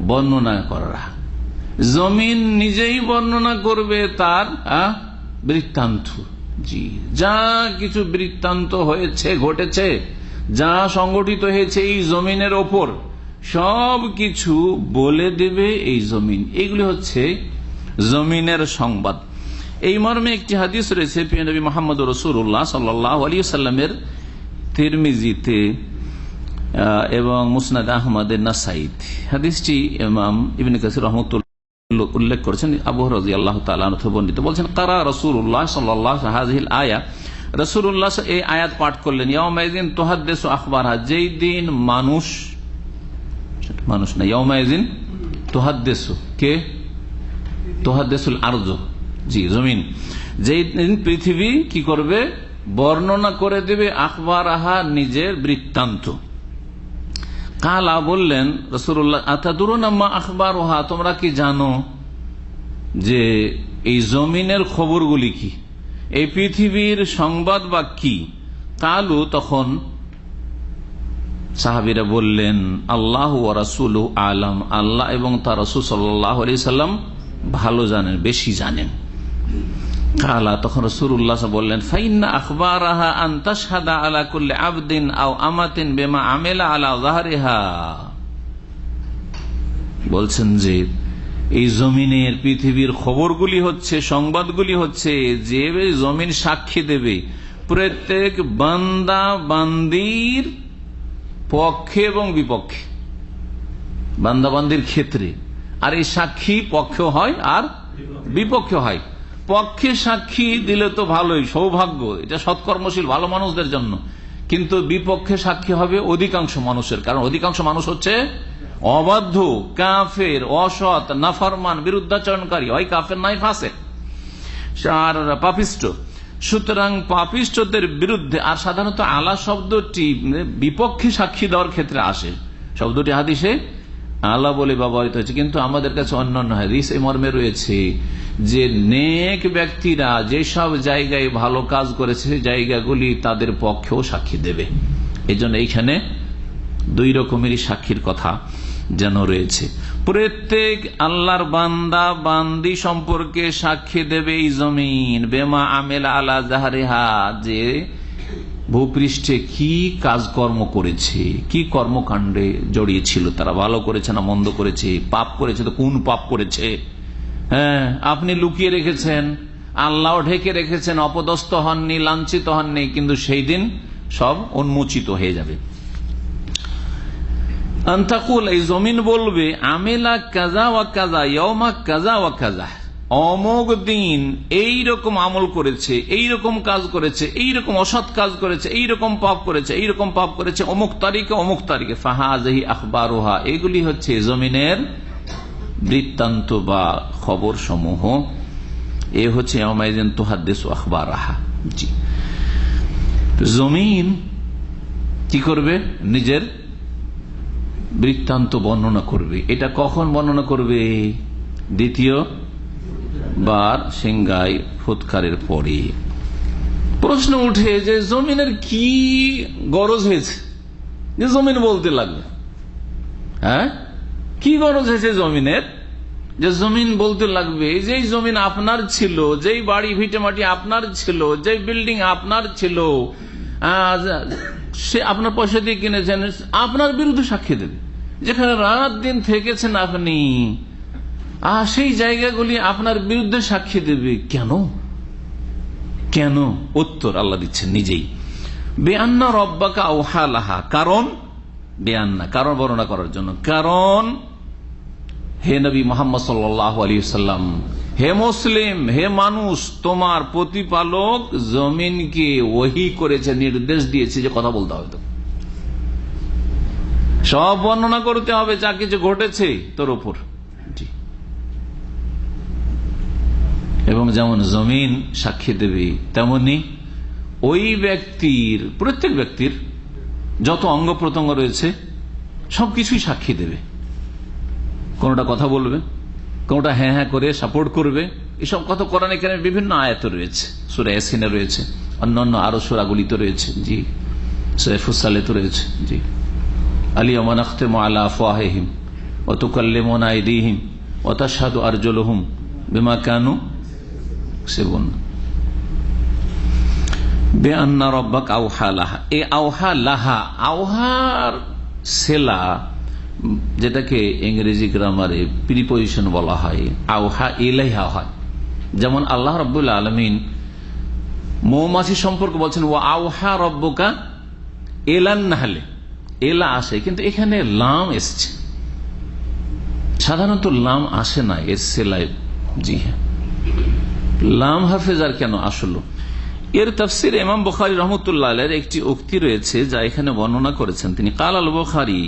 বর্ণনা করা, জমিন নিজেই বর্ণনা করবে তার বৃত্তান্ত। জি, যা কিছু বৃত্তান্ত হয়েছে, ঘটেছে, যা সংগঠিত হয়েছে এই জমিনের ওপর, সব কিছু বলে দেবে এই জমিন। এইগুলি হচ্ছে জমিনের সংবাদ। এই মর্মে একটি হাদিস রয়েছে প্রিয় নবী মুহাম্মদ রাসূলুল্লাহ সাল্লাল্লাহু আলাইহি ওয়াসাল্লামের তিরমিজিতে এবং মুসনাদ আহমদের নাসাইতে। হাদিসটি ইমাম ইবনে কাসির রাহমাতুল্লাহ উল্লেখ করেছেন। আবু হুরায়রা রাদিয়াল্লাহু তাআলা আনহু বর্ণিত, বলছেন কারা রাসূলুল্লাহ সাল্লাল্লাহু আলাইহি হাযিহিল আয়া, রাসূলুল্লাহ এই আয়াত পাঠ করলেন, ইয়াউমাইযিন তুহাদ্দিসু আখবারহা, যেই দিন মানুষ না, ইয়াউমাইযিন তুহাদ্দিসু, কে তুহাদ্দিসুল আরদ, জি জমিন, যেই দিন পৃথিবী কি করবে, বর্ণনা করে দেবে, আখবারহা নিজের বৃত্তান্ত। কালা বললেন রাসূলুল্লাহ, আতাদুরুনা মা আখবারুহা, তোমরা কি জানো যে এই জমিনের খবরগুলি কি, এই পৃথিবীর সংবাদ বা কি। কালু, তখন সাহাবীরা বললেন আল্লাহু ওয়া রাসূলুহু আলাম, আল্লাহ এবং তার রাসূল সাল্লাল্লাহু আলাইহি সাল্লাম ভালো জানেন, বেশি জানেন। কালা, তখন রাসূলুল্লাহ বললেন ফাইন্না আখবারাহা আন তাশহাদা আলা কুল্লি আবদিন আও আমাতিন বিমা আমিলা আলা যাহরিহা, বলছেন যে এই জমিনের পৃথিবীর খবরগুলি হচ্ছে, সংবাদগুলি হচ্ছে যে জমিন সাক্ষী দেবে প্রত্যেক বান্দা বান্দির পক্ষে এবং বিপক্ষে, বান্দা বান্দির ক্ষেত্রে। আর এই সাক্ষী পক্ষে হয় আর বিপক্ষে হয়। পক্ষে সাক্ষী দিলে তো ভালোই, সৌভাগ্য, এটা সৎকর্মশীল ভালো মানুষদের জন্য। কিন্তু বিপক্ষে সাক্ষী হবে অধিকাংশ মানুষের, কারণ অধিকাংশ মানুষ হচ্ছে অবাধ্য, কাফের, অসৎ, নাফরমান, বিরুদ্ধাচরণকারী, হয় কাফের নাই ফাসেক আর পাপিষ্ট। সুতরাং পাপিষ্টদের বিরুদ্ধে, আর সাধারণত আলা শব্দটি বিপক্ষে সাক্ষী দেওয়ার ক্ষেত্রে আসে, শব্দটি হাদিসে আলা বলে ব্যবহৃত হয়েছে, কিন্তু আমাদের কাছে অন্যান্য হাদিস এই মর্মে রয়েছে যে নেক ব্যক্তিরা যেসব জায়গায় ভালো কাজ করেছে সেই জায়গাগুলি তাদের পক্ষেও সাক্ষী দেবে। এই জন্য এইখানে দুই রকমেরই সাক্ষীর কথা যেন রয়েছে। প্রত্যেক আল্লাহর বান্দা বান্দি সম্পর্কে সাক্ষী দেবে এই জমিন, বেমা আমেল আলা জাহারিহা, যে ভূপৃষ্ঠে কি কাজকর্ম করেছে, কি কর্মকাণ্ডে জড়িয়েছিল তারা, ভালো করেছে না মন্দ করেছে, পাপ করেছে তো কোন পাপ করেছে। হ্যাঁ, আপনি লুকিয়ে রেখেছেন, আল্লাহ ঢেকে রেখেছেন, অপদস্থ হননি, লাঞ্ছিত হননি, কিন্তু সেই দিন সব উন্মোচিত হয়ে যাবে। আন্তাকুল, এই জমিন বলবে, আমেলা কাজা ওয়া কাজা ইয়াউমা কাজা ওয়া কাজা, অমুক দিন এইরকম আমল করেছে, এইরকম কাজ করেছে, এইরকম অসৎ কাজ করেছে, এইরকম পাপ করেছে, এইরকম পাপ করেছে অমুক তারিখে অমুক তারিখে। ফাহাযিহি আখবারুহা, এগুলি হচ্ছে জমিনের বৃত্তান্ত বা খবর সমূহ। এ হচ্ছে ইয়াউমাইযিন তুহাদ্দিসু আখবারাহা। জি, জমিন কি করবে? নিজের বৃত্তান্ত বর্ণনা করবে। এটা কখন বর্ণনা করবে? দ্বিতীয় বার সিংহায় ফুৎকারের পরে। প্রশ্ন উঠে যে জমিনের কি গরজ হয়েছে যে জমিন বলতে লাগবে? হ্যাঁ, কি গরজ হয়েছে জমিনের যে জমিন বলতে লাগবে? যেই জমিন আপনার ছিল, যেই বাড়ি ভিটে মাটি আপনার ছিল, যেই বিল্ডিং আপনার ছিল, সে আপনার পয়সা দিয়ে কিনেছেন, আপনার বিরুদ্ধে সাক্ষী দেবে। যেখানে রাত দিন থেকেছেন আপনি, সেই জায়গাগুলি আপনার বিরুদ্ধে সাক্ষী দেবে। কেন? কেন? উত্তর আল্লাহ দিচ্ছেন নিজেই। বেআন্না রব্বাকা আওহা লাহা, কারণ বেআন্না, কারণ বর্ণনা করার জন্য। কারণ হে নবী মুহাম্মদ সাল্লাল্লাহু আলাইহি ওয়াসাল্লাম, হে মুসলিম, হে মানুষ, তোমার প্রতিপালক জমিনকে ওহী করেছে, নির্দেশ দিয়েছে যে কথা বলতে হবে, তো সব বর্ণনা করতে হবে যা কিছু ঘটেছে তোর উপর। এবং যেমন জমিন সাক্ষী দেবে, তেমনি ওই ব্যক্তির, প্রত্যেক ব্যক্তির যত অঙ্গ প্রত্যঙ্গ রয়েছে সবকিছুই সাক্ষী দেবে। কোনটা কথা বলবে, কোনটা হ্যাঁ হ্যাঁ করে সাপোর্ট করবে, এসব কথা কোরআনে কারিমে বিভিন্ন আয়াত রয়েছে, সূরা ইয়াসিনে রয়েছে, অন্যান্য আরো সূরাগুলিতে রয়েছে। জি, সূরা ফুসসালে রয়েছে। জি, আল-ইয়াওমা নাখতিমু আলা আফওয়াহিহিম ওয়া তুকাল্লিমুনা আইদিহিম ওয়া তাশহাদু আরজুলুহুম বিমা কানু ইয়াকসিবুন। বেআন্না রব্বাকা আওহা লাহা, এই আওহা লাহা, আওহার সেলা, যেটাকে ইংরেজি গ্রামারে প্রিপজিশন বলা হয়, আওহা ইলাইহা হয়। যেমন আল্লাহ রাব্বুল আলামিন মৌমাছি সম্পর্কে বলছেন, ওয়া আওহা রব্বুকা ইলান নাহলে, এলা আসে, কিন্তু এখানে লাম এসছে। সাধারণত লাম আসে না এর সেলায়। জি হ্যাঁ, লাম হাফেজার কেন আসলো? এর তাফসিরে ইমাম বুখারী রাহমাতুল্লাহ আলাইহির একটি উক্তি রয়েছে যা এখানে বর্ণনা করেছেন তিনি। কাল আল বুখারী,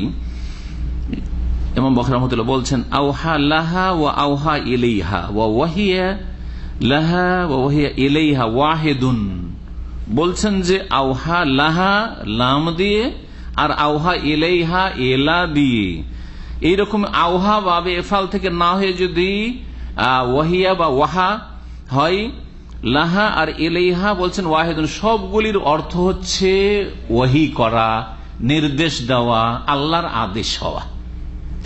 ইমাম বুখারী রাহমাতুল্লাহ বলছেন, আওহা লাহা ওয়া আওহা ইলাইহা ওয়া ওয়াহিয়া লাহা ওয়া ওয়াহিয়া ইলাইহা ওয়াহিদুন। বলছেন যে আওহা লাহা লাম দিয়ে আর আওহা ইলাইহা এলা দিয়ে, এইরকম আওহা বাবে এফাল থেকে না হয়ে যদি ওয়াহিয়া বা ওয়াহা হয়, লাহা আর ইলাইহা বলছেন ওয়াহিদুন, সবগুলির অর্থ হচ্ছে ওয়াহি করা, নির্দেশ দেওয়া, আল্লাহর আদেশ হওয়া।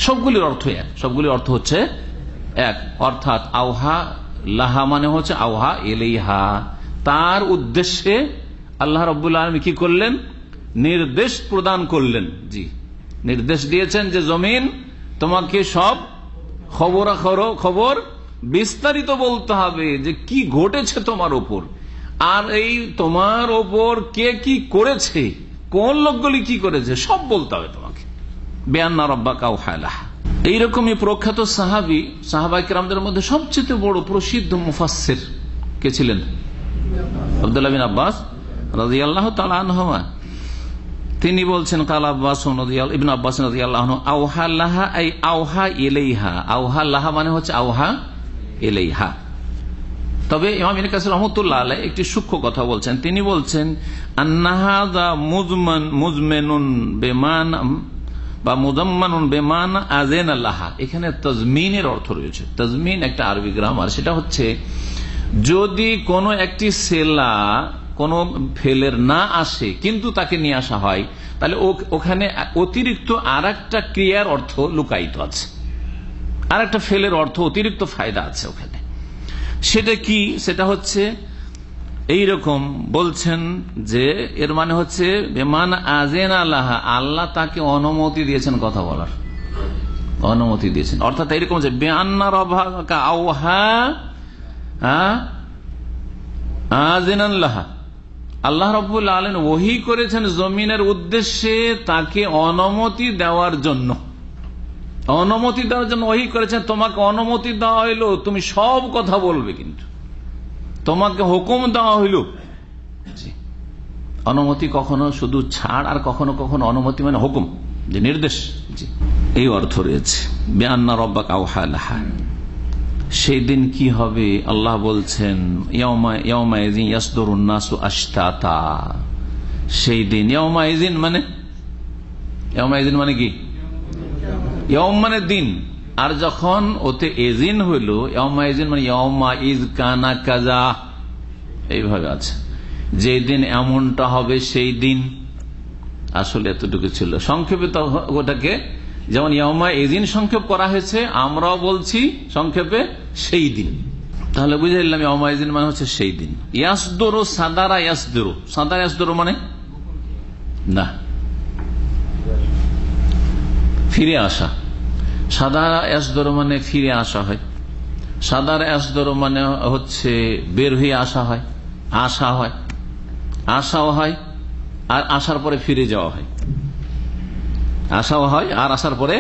সবগুলির অর্থ এক, সবগুলির অর্থ হচ্ছে এক। অর্থাৎ আওহা লাহা মানে হচ্ছে আওহা ইলাইহা, তার উদ্দেশ্যে আল্লাহ রাব্বুল আলামিন কি করলেন? নির্দেশ প্রদান করলেন। জি, নির্দেশ দিয়েছেন যে জমিন তোমাকে সব খবর বিস্তারিত বলতে হবে যে কি ঘটেছে তোমার ওপর, আর এই তোমার ওপর কে কি করেছে, কোন লোকগুলি কি করেছে, সব বলতে হবে তোমাকে। বিআন্না রাব্বাকা আওহা লাহা। এইরকমই প্রখ্যাত সাহাবায়ে কেরামদের মধ্যে সবচেয়ে বড় প্রসিদ্ধ মুফাসসির কে ছিলেন? আব্দুল্লাহ বিন আব্বাস রাদিয়াল্লাহু তাআলা আনহুমা। তিনি বলছেন কাল আব্বাস ইবনে আব্বাস রাদিয়াল্লাহু আনহু আওহা লাহা আই আওহা ইলাইহা। আওহা লাহা মানে হচ্ছে আওহা ইলাইহা। তবে ইমাম ইবনে কাসির রাহমাতুল্লাহ আলাইহি একটি সূক্ষ্ম কথা বলছেন। তিনি বলছেন আন্নাহাযা মুজমানুন বিমান বা মুজাম্মানুন বিমান আযানা লাহা। এখানে তাজমিনের অর্থ রয়েছে। তাজমিন একটা আরবি গ্রামার, সেটা হচ্ছে যদি কোনো একটি সেলা কোনো ফেলের না আসে কিন্তু তাকে নিয়ে আসা হয়, তাহলে ওখানে অতিরিক্ত আর একটা ক্রিয়ার অর্থ লুকায়িত আছে, আর একটা ফেলের অর্থ অতিরিক্ত ফায়দা আছে ওখানে। সেটা কি? সেটা হচ্ছে এইরকম বলছেন যে এর মানে হচ্ছে বেমান আযেনা লাহা, আল্লাহ তাকে অনুমতি দিয়েছেন কথা বলার, অনুমতি দিয়েছেন। অর্থাৎ এরকম যে বিআন্না রাব্বাকা আওহা আযেনা লাহা, আল্লাহ রাব্বুল আলামিন ওহী করেছেন জমিনের উদ্দেশ্যে তাকে অনুমতি দেওয়ার জন্য। অনুমতি দেওয়ার জন্য ওহী করেছেন। তোমাকে অনুমতি দেওয়া হইল তুমি সব কথা বলবে, কিন্তু তোমাকে হুকুম দেওয়া হইল। অনুমতি কখনো শুধু ছাড়, আর কখনো কখনো অনুমতি মানে হুকুম, যে নির্দেশ। এই অর্থ রয়েছে বিআন্না রাব্বাকা আওহা লাহা। সেই দিন কি হবে? আল্লাহ বলছেন ইয়াউমাইযিন ইয়াসদুরুন নাসু আশতাতা। সেই দিন ইয়াউমাইযিন মানে কি? ইয়াউম মানে দিন, আর যখন ওতে এজিন হইল ইয়াউমাইযিন মানে ইয়াউমাইয কানা কাযা, এইভাবে আছে যে দিন এমনটা হবে সেই দিন। আসলে এতটুকু ছিল সংক্ষেপে। তো ওটাকে যেমন ইয়াউমাইযিন সংক্ষেপ করা হয়েছে, আমরাও বলছি সংক্ষেপে সেই দিন। তাহলে বুঝে নিলাম ইয়াউমাইযিন মানে হচ্ছে সেই দিন। ইয়াসদুরু সাদারা ইয়াসদুরু, সাদারা ইয়াসদুরু মানে না ফিরে আসা। সাদারা ইয়াসদুরু মানে ফিরে আসা হয়। সাদারা ইয়াসদুরু মানে হচ্ছে বের হয়ে আসা হয়, আসাও হয় আর আসার পরে ফিরে যাওয়া হয়। আসাও হয় আর আসার পরে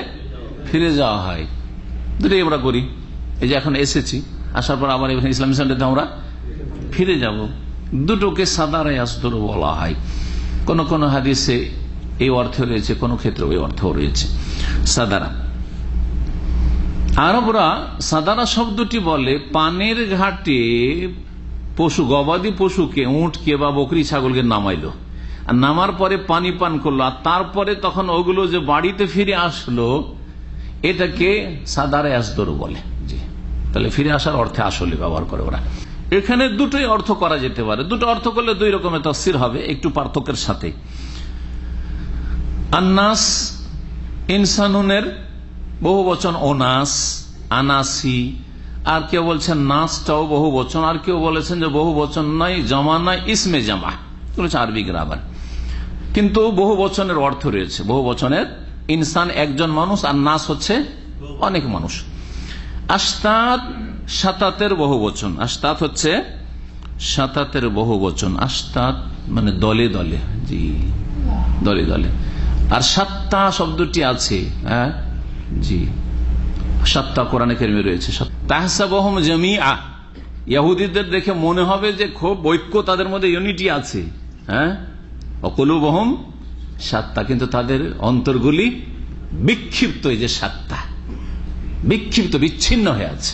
ফিরে যাওয়া হয়, দুটোই আমরা করি। এই যে এখন এসেছি, আসার পর আবার ইসলামী সেন্টারে আমরা ফিরে যাব, দুটোকে সাদারা ইয়াসদুরু বলা হয়। কোন কোন হাদিসে এই অর্থ রয়েছে, কোন ক্ষেত্রে ওই অর্থ রয়েছে সাদারা। আরবরা সাদারা শব্দটি বলে পানের ঘাটে পশু, গবাদি পশুকে, উটকে বা বকরি ছাগলকে নামাইলো, আর নামার পরে পানি পান করলো, আর তারপরে তখন ওগুলো যে বাড়িতে ফিরে আসলো, এটাকে সাদারা ইয়াসদুরু বলে। জি, তাহলে ফিরে আসার অর্থে আসলে ব্যবহার করে ওরা। এখানে দুটোই অর্থ করা যেতে পারে। দুটো অর্থ করলে দুই রকমের তাফসীর হবে, একটু পার্থক্যের সাথে। আন্নাস ইনসানুনের বহু বচন ওনাস, আনাসি, আর কেউ বলছেন নাসটাও বহু বচন, আর কেউ বলেছেন যে বহু বচন নয়, জমা নয়, ইসমে জামা, আরবি গ্রামার। কিন্তু বহু বচনের অর্থ রয়েছে। বহু বচনের ইনসান একজন মানুষ, আর নাস হচ্ছে অনেক মানুষ। আশতাত সাতাতের বহু বচন, আশতাত হচ্ছে সাতাতের বহু বচন। আশতাত মানে দলে দলে, জি দলে দলে। আর সাত্তা শব্দটি আছে, হ্যাঁ জি, সাত্তা কোরআনে কারিমে রয়েছে। তাহসাবুহুম জামিআ, ইহুদীদের দেখে মনে হবে যে খুব ঐক্য তাদের মধ্যে, ইউনিটি আছে, হ্যাঁ। কুলুবুহুম সাত্তা, কিন্তু তাদের অন্তরগুলি বিক্ষিপ্ত। এই যে সাত্তা, বিক্ষিপ্ত, বিচ্ছিন্ন হয়ে আছে,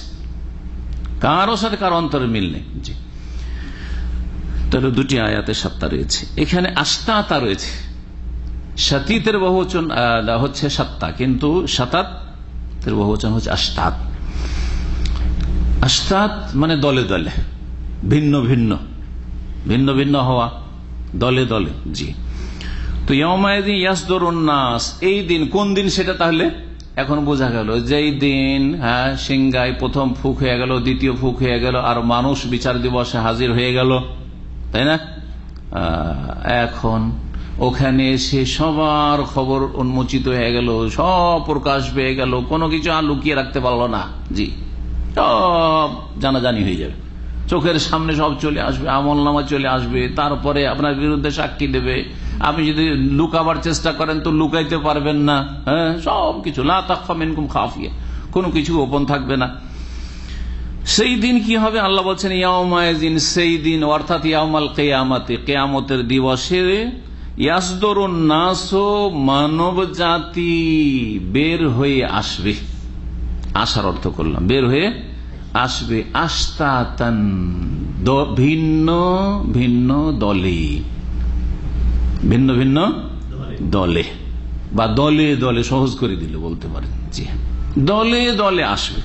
কারো সাথে কারো অন্তরের মিল নেই। জি, তাহলে দুটি আয়াতে সাত্তা রয়েছে। এখানে আশতাতা রয়েছে। সাতিতের বহুবচন হচ্ছে সাত্তা, কিন্তু সাতাতের বহুবচন হচ্ছে আশতাত। আশতাত মানে দলে দলে, ভিন্ন ভিন্ন, ভিন্ন ভিন্ন হওয়া, দলে দলে। জি, তো ইয়াউমাইযিন ইয়াসদুরুন নাস, এই দিন কোন দিন সেটা তাহলে এখন বোঝা গেল। যেই দিন, হ্যাঁ, সিংহায় প্রথম ফুক হয়ে গেল, দ্বিতীয় ফুক হয়ে গেল, আর মানুষ বিচার দিবসে হাজির হয়ে গেল, তাই না? এখন ওখানে এসে সবার খবর উন্মোচিত হয়ে গেল, সব প্রকাশ পেয়ে গেল, কোনো কিছু আর লুকিয়ে রাখতে পারলো না। জি, সব জানাজানি হয়ে যাবে, চোখের সামনে সব চলে আসবে, আমলনামা চলে আসবে, তারপরে আপনার বিরুদ্ধে সাক্ষী দেবে। আপনি যদি লুকাবার চেষ্টা করেন তো লুকাইতে পারবেন না। হ্যাঁ, সবকিছু লা তাখফা মিনকুম খাফিয়া, কোনো কিছু গোপন থাকবে না। সেই দিন কি হবে আল্লাহ বলছেন ইয়াউমাইজিন, সেই দিন অর্থাৎ ইয়াউমাল কিয়ামাতে, কিয়ামতের দিবসে ইয়াসদুরুন নাস, মানব জাতি বের হয়ে আসবে। আসার অর্থ করলাম, বের হয়ে আসবে। আশতাতান, ভিন্ন ভিন্ন দলে, ভিন্ন ভিন্ন দলে, বা দলে দলে, সহজ করে দিলে বলতে পারেন। জি, দলে দলে আসবে।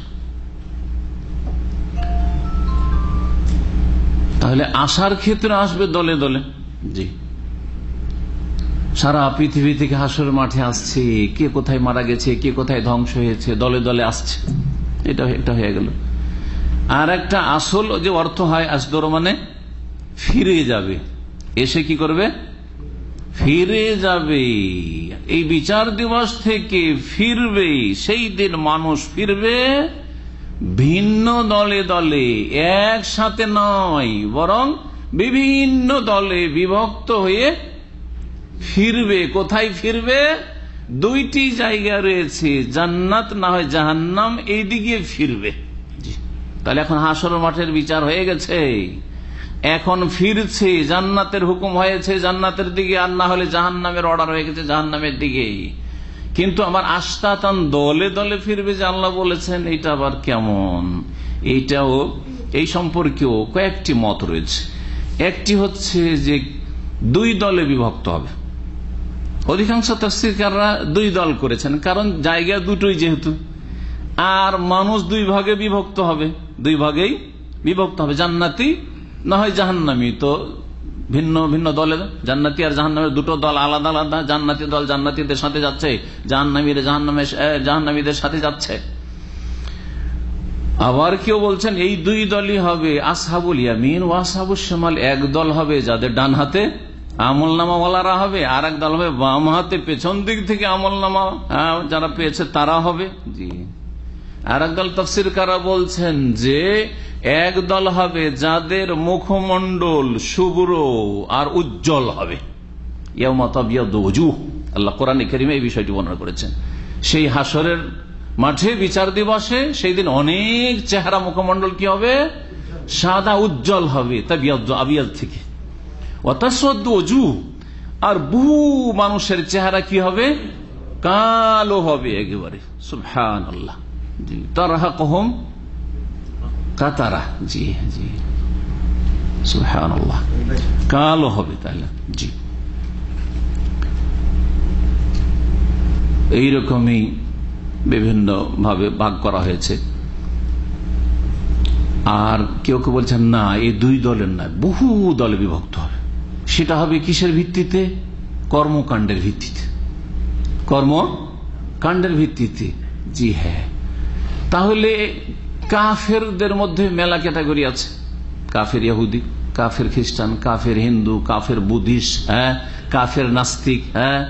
তাহলে আসার ক্ষেত্রে আসবে দলে দলে। জি, সারা পৃথিবী থেকে হাসর মাঠে আসছে, কে কোথায় মারা গেছে, কে কোথায় ধ্বংস হয়েছে, দলে দলে আসছে। এটা একটা হয়ে গেল। আর একটা আসল যে অর্থ হয় আসদর, মানে ফিরে যাবে। এসে কি করবে? ফিরে যাবে। এই বিচার দিবস থেকে ফিরবে। সেই দিন মানুষ ফিরবে ভিন্ন দলে দলে, একসাথে নয়, বরং বিভিন্ন দলে বিভক্ত হয়ে ফিরবে। কোথায় ফিরবে? দুইটি জায়গা রয়েছে, জান্নাত না হয় জাহান্নাম, এই দিকে ফিরবে। তাহলে এখন হাসর মাঠের বিচার হয়ে গেছে, এখন ফিরছে, জান্নাতের হুকুম হয়েছে জান্নাতের দিকে, আর না হলে জাহান্নামের অর্ডার হয়ে গেছে জাহান্নামের দিকে। কিন্তু আবার আশতাতান, দলে দলে ফিরবে যে আল্লাহ বলেছেন, এটা আবার কেমন? এইটাও, এই সম্পর্কেও কয়েকটি মত রয়েছে। একটি হচ্ছে যে দুই দলে বিভক্ত হবে। অধিকাংশ তাফসীরকাররা দুই দল করেছেন, কারণ জায়গা দুটোই যেহেতু, আর মানুষ দুই ভাগে বিভক্ত হবে, দুই ভাগেই বিভক্ত হবে, জান্নাতি না হয় জাহান্নামী। তো ভিন্ন ভিন্ন দলে, জান্নাতি আর জাহান্নামের দুটো দল আলাদা আলাদা। জান্নাতি দল জান্নাতীদের সাথে যাচ্ছে, জাহান্নামীরা জাহান্নামীদের সাথে যাচ্ছে। আবার কেউ বলছেন এই দুই দলই হবে আসহাবুল ইয়ামিন ও আসহাবুস শিমাল, এক দল হবে যাদের ডান হাতে আমলনামাওয়ালারা হবে, আর এক দল হবে বাম হাতে, পেছন দিক থেকে আমলনামা যারা পেয়েছে তারা হবে। জি, আর এক দল তাফসীরকাররা বলছেন যে এক দল হবে যাদের মুখমণ্ডল শুভ্র আর উজ্জ্বল হবে। ইয়াউমা তাবিয়াদু ওজুহ, আল্লাহ কোরআনে কারীমে এই বিষয়টি বর্ণনা করেছেন। সেই হাসরের মাঠে বিচার দিবসে সেই দিন অনেক চেহারা, মুখমণ্ডল কি হবে? সাদা উজ্জ্বল হবে, তাবিয়াদু, আবিয়াদ থেকে। ওয়াতাসওয়াদু ওজুহ, আর বহু মানুষের চেহারা কি হবে? কালো হবে একেবারে। সুবহানাল্লাহ। জি, তারহাকুহুম কাতারা। জি জি, সুবহানাল্লাহ, কালো হবে। তাহলে জি, এইরকমই বিভিন্ন ভাবে ভাগ করা হয়েছে। আর কেউ কেউ বলছেন না, এই দুই দলের নয়, বহু দলে বিভক্ত হবে। সেটা হবে কিসের ভিত্তিতে? কর্মকাণ্ডের ভিত্তিতে, কর্মকাণ্ডের ভিত্তিতে। জি হ্যাঁ, তাহলে কাফেরদের মধ্যে মেলা ক্যাটাগরি আছে। কাফের ইহুদি, কাফের খ্রিস্টান, কাফের হিন্দু, কাফের বুদ্ধিস্ট, হ্যাঁ, কাফের নাস্তিক, হ্যাঁ,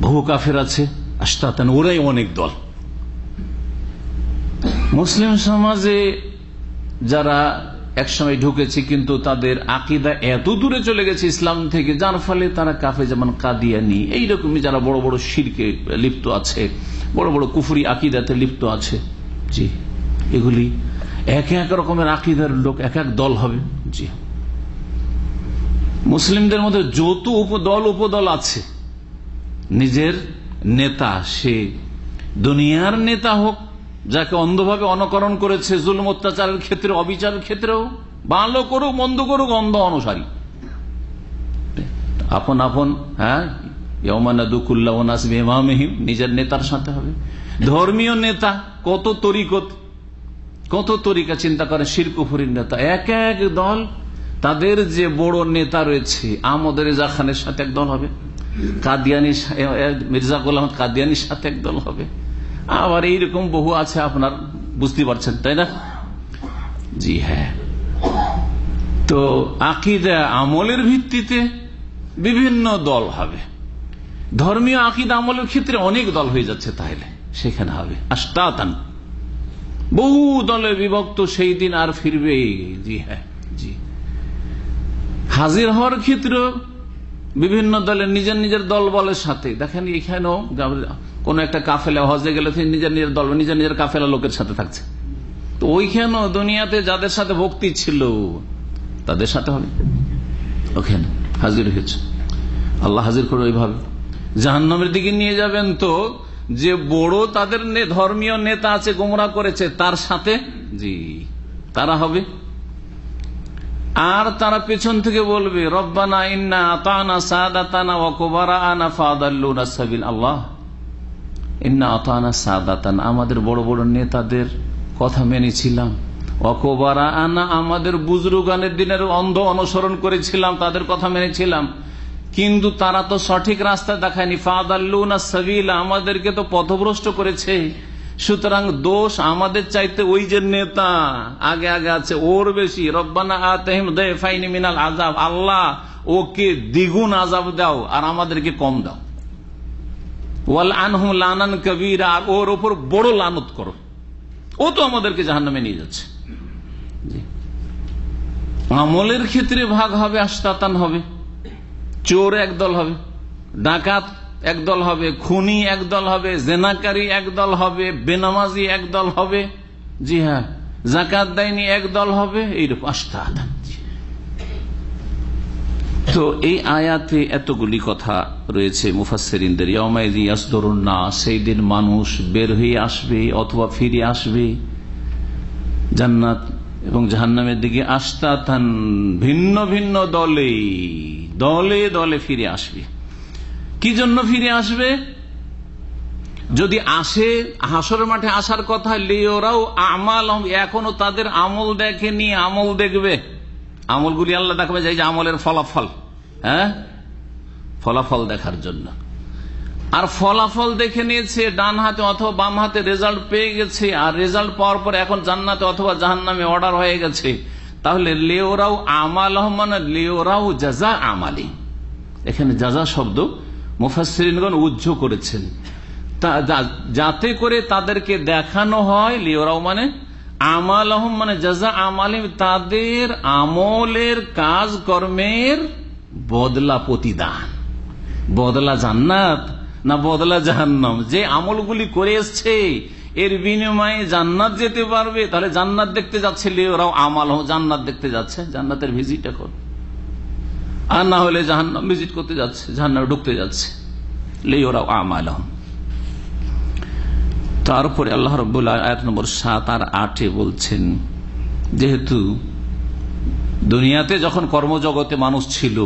বহু কাফের আছে। আশতাতান, ওরাই অনেক দল। মুসলিম সমাজে যারা একসময় ঢুকেছে কিন্তু তাদের আকীদা এত দূরে চলে গেছে ইসলাম থেকে, যার ফলে তারা কাফের, যেমন কাদিয়ানি, এইরকমই যারা বড় বড় শিরকে লিপ্ত আছে, বড় বড় কুফরি আকীদাতে লিপ্ত আছে। জি, এগুলি এক এক রকমের আকীদার লোক, এক এক দল হবে। জি, মুসলিমদের মধ্যে যত উপদল আছে, নিজের নেতা, সে দুনিয়ার নেতা হোক, যাকে অন্ধভাবে অনুকরণ করেছে জুলুম অত্যাচারের ক্ষেত্রে, অবিচারের ক্ষেত্রেও, ভালো করুক মন্দ করুক, অন্ধ অনুসারী, আপন আপন, হ্যাঁ, নিজের নেতার সাথে হবে। ধর্মীয় নেতা, কত তরিকা চিন্তা করে, শিরক কুফরির নেতা, এক এক দল, তাদের যে বড় নেতা রয়েছে, আহমদ রেজা খানের সাথে এক দল হবে, কাদিয়ানি মির্জা গোলাম কাদিয়ানির সাথে এক দল হবে। আবার এইরকম বহু আছে, আপনার বুঝতে পারছেন, তাই না? জি হ্যাঁ। তো আকীদা আমলের ভিত্তিতে বিভিন্ন দল হবে। ধর্মীয় আকীদা আমলের ক্ষেত্রে অনেক দল হয়ে যাচ্ছে, তাহলে সেখানে হবে আশতাতান, বহু দলে বিভক্ত। সেই দিন আর ফিরবে? জি হ্যাঁ, জি। হাজির হওয়ার ক্ষেত্রে বিভিন্ন দলের নিজের নিজের দল বলের সাথে, দেখেন এখানেও কোন একটা কাফেলা হজে গেলে নিজের নিজের দল, নিজের নিজের কাফেলা লোকের সাথে থাকছে। তো ওইখানেও দুনিয়াতে যাদের সাথে ভক্তি ছিল তাদের সাথে হবে, ওখানে হাজির হয়েছে। আল্লাহ হাজির করে ওইভাবে জাহান্নামের দিকে নিয়ে যাবেন। তো যে বড় তাদের ধর্মীয় নেতা আছে, গোমরাহ করেছে, তার সাথে জি তারা হবে। আর তারা পেছন থেকে বলবে, রব্বানা ইন্না আতানা সাদাতানা ওয়া কুবারানা ফাদাল্লুনা সাবিল। আল্লাহ, ইন্না আতানা সাদাতানা, আমাদের বড় বড় নেতাদের কথা মেনেছিলাম, ওয়া কুবারানা, আমাদের বুজুর্গানের দিনের অন্ধ অনুসরণ করেছিলাম, তাদের কথা মেনেছিলাম, কিন্তু তারা তো সঠিক রাস্তা দেখায়নি। ফাদাল্লুনা সাবিল, আমাদেরকে তো পথভ্রষ্ট করেছে। সুতরাং দোষ আমাদের চাইতে ওই যে নেতা আগে আগে আছে ওর বেশি। রব্বানা আতিহিম দাইফাইনি মিনাল আযাব, আল্লাহ ওকে দ্বিগুণ আযাব দাও আর আমাদেরকে কম দাও। ওয়াল আনহুম লানান কাবীরা, আর ওর উপর বড় লানত করো, ও তো আমাদেরকে জাহান্নামে নিয়ে যাচ্ছে। আমলের ক্ষেত্রে ভাগ হবে, আশতাতান হবে। চোর একদল হবে, ডাকাত একদল হবে, খুনি একদল হবে, জেনাকারী একদল হবে, বেনামাজি একদল হবে, জি হ্যাঁ, যাকাত দেয়নি একদল হবে, এইরকম আশতাতান। তো এই আয়াতে এতগুলি কথা রয়েছে মুফাসসিরিনদের। ইয়াউমাইযি ইয়াসদুরুন নাস, সেই দিন মানুষ বের হয়ে আসবে অথবা ফিরে আসবে জান্নাত এবং জাহান্নামের দিকে, আশতাতান, ভিন্ন ভিন্ন দলে দলে দলে ফিরে আসবে। কি জন্য ফিরে আসবে? যদি আসে, হাসরের মাঠে আসার কথা, লিওরাও আমাল, এখনো তাদের আমল দেখেনি, আমল দেখবে। আমলগুলি আল্লাহ দেখাবে, যে আমলের ফলাফল, হ্যাঁ, ফলাফল দেখার জন্য। আর ফলাফল দেখে নিয়েছে, ডান হাতে অথবা বাম হাতে রেজাল্ট পেয়ে গেছে, আর রেজাল্ট পাওয়ার পর এখন জান্নাতে অথবা জাহান্নামে অর্ডার হয়ে গেছে। তাহলে লিওরাও আমাল, মানে লিওরাও জাযা আমালি। এখানে জাযা শব্দ মুফাসসিরিনগণ উজ্জ করেছেন, যাতে করে তাদেরকে দেখানো হয়। লিওরাও মানে আমালহম, মানে জাযা আমালিম, তাদের আমলের কাজ কর্মের বদলা, প্রতিদান। বদলা জান্নাত না বদলা জাহান্নাম? যে আমলগুলি করে এসছে এর বিনিময়ে জান্নাত যেতে পারবে, তাহলে জান্নাত দেখতে যাচ্ছে, লিওরাও আমালহম, জান্নাত দেখতে যাচ্ছে, জান্নাতের ভিজিট এখন। আর না হলে জাহান্নাম ভিজিট করতে যাচ্ছে, জাহান্নামে ঢুকতে যাচ্ছে, লিওরাও আমালহম। তারপরে আল্লাহ রাব্বুল আলামিন আয়াত নম্বর 7 আর 8 বলছেন, যেহেতু দুনিয়াতে যখন কর্মজগতে মানুষ ছিল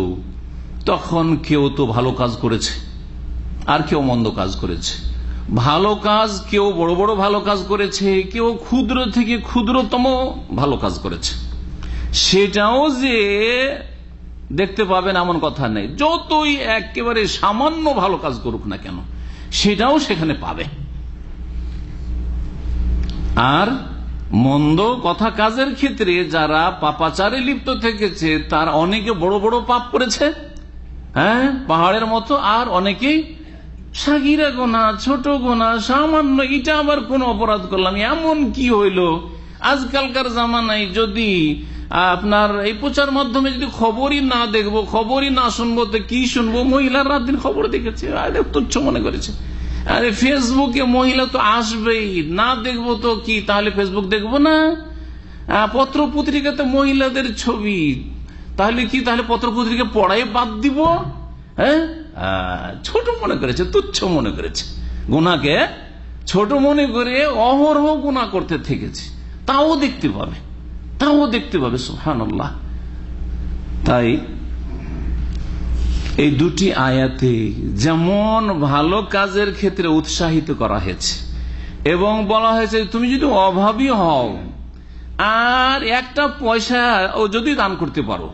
তখন কেউ তো ভালো কাজ করেছে আর কেউ মন্দ কাজ করেছে। ভালো কাজ, কেউ বড় বড় ভালো কাজ করেছে, কেউ ক্ষুদ্র থেকে ক্ষুদ্রতম ভালো কাজ করেছে। সেটাও যে দেখতে পাবেন এমন কথা নেই, যতই একেবারে সামান্য ভালো কাজ করুক না কেন সেটাও সেখানে পাবে। আর মন্দ কথা কাজের ক্ষেত্রে যারা পাপাচারে লিপ্ত থেকেছে তার অনেকে বড় বড় পাপ করেছে, হ্যাঁ, পাহাড়ের মতো, আর অনেকেই সাগিরা গোনা, ছোট গোনা, সামান্য, এটা আবার কোন অপরাধ করলাম, এমন কি হইল। আজকালকার জামানায় যদি আপনার এই প্রচার মাধ্যমে যদি খবরই না দেখবো, খবরই না শুনবো, তো কি শুনবো? মহিলার রাত দিন খবর দেখেছে, তুচ্ছ মনে করেছে। আরে ফেসবুকে মহিলা তো আসবেই, না দেখবো তো কি, তাহলে ফেসবুক দেখবো না? পত্র পত্রিকাতে মহিলাদের ছবি, তাহলে কি, তাহলে পত্র পত্রিকা পড়াই বাদ দিব? হ্যাঁ, ছোট মনে করেছে, তুচ্ছ মনে করেছে, গুনাহকে ছোট মনে করে অহরহ গুনাহ করতে থেকেছে। তাও দেখতে পাবে, তাও দেখতে পাবে, সুবহানাল্লাহ। তাই এই দুটি আয়াতে যেমন ভালো কাজের ক্ষেত্রে উৎসাহিত করা হয়েছে এবং বলা হয়েছে তুমি যদি অভাবী হও আর একটা পয়সা যদি দান করতে পারো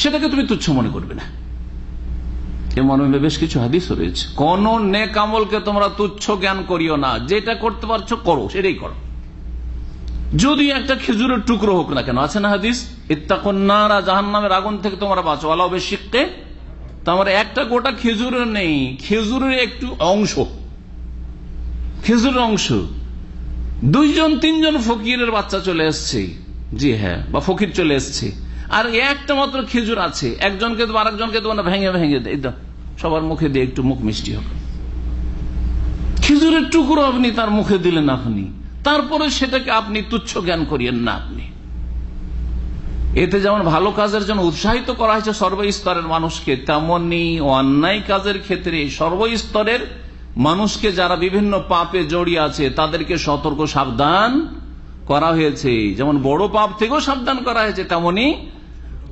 সেটাকে তুমি তুচ্ছ মনে করবে না। এ মর্মে বেশ কিছু হাদিস রয়েছে, কোন নেক আমলকে তোমরা তুচ্ছ জ্ঞান করিও না, যেটা করতে পারছো করো, সেটাই করো, যদি একটা খেজুরের টুকরো হোক না কেন। আছে না হাদিস, ইত্তাকুন নারা, জাহান্নামের আগুন থেকে তোমরা বাঁচো, ওয়ালাউ বিশিক্কি তা আমার একটা গোটা খেজুরও নেই, খেজুরের একটু অংশ, খেজুরের অংশ। 2-3জন ফকিরের বাচ্চা চলে এসছে, জি হ্যাঁ, বা ফকির চলে এসছে, আর একটা মাত্র খেজুর আছে, একজনকে দেবো আরেকজনকে দেবো না, ভেঙে ভেঙে দেয়, সবার মুখে দিয়ে একটু মুখ মিষ্টি হবে। খেজুরের টুকরো আপনি তার মুখে দিলেন, আপনি তারপরে সেটাকে আপনি তুচ্ছ জ্ঞান করিয়েন না। আপনি এতে যেমন ভালো কাজের জন্য উৎসাহিত করা হয়েছে সর্বস্তরের মানুষকে, তেমনি অন্যায় কাজের ক্ষেত্রে সর্বস্তরের মানুষকে যারা বিভিন্ন পাপে জড়িয়ে আছে তাদেরকে সতর্ক সাবধান করা হয়েছে। যেমন বড় পাপ থেকেও সাবধান করা হয়েছে, তেমনি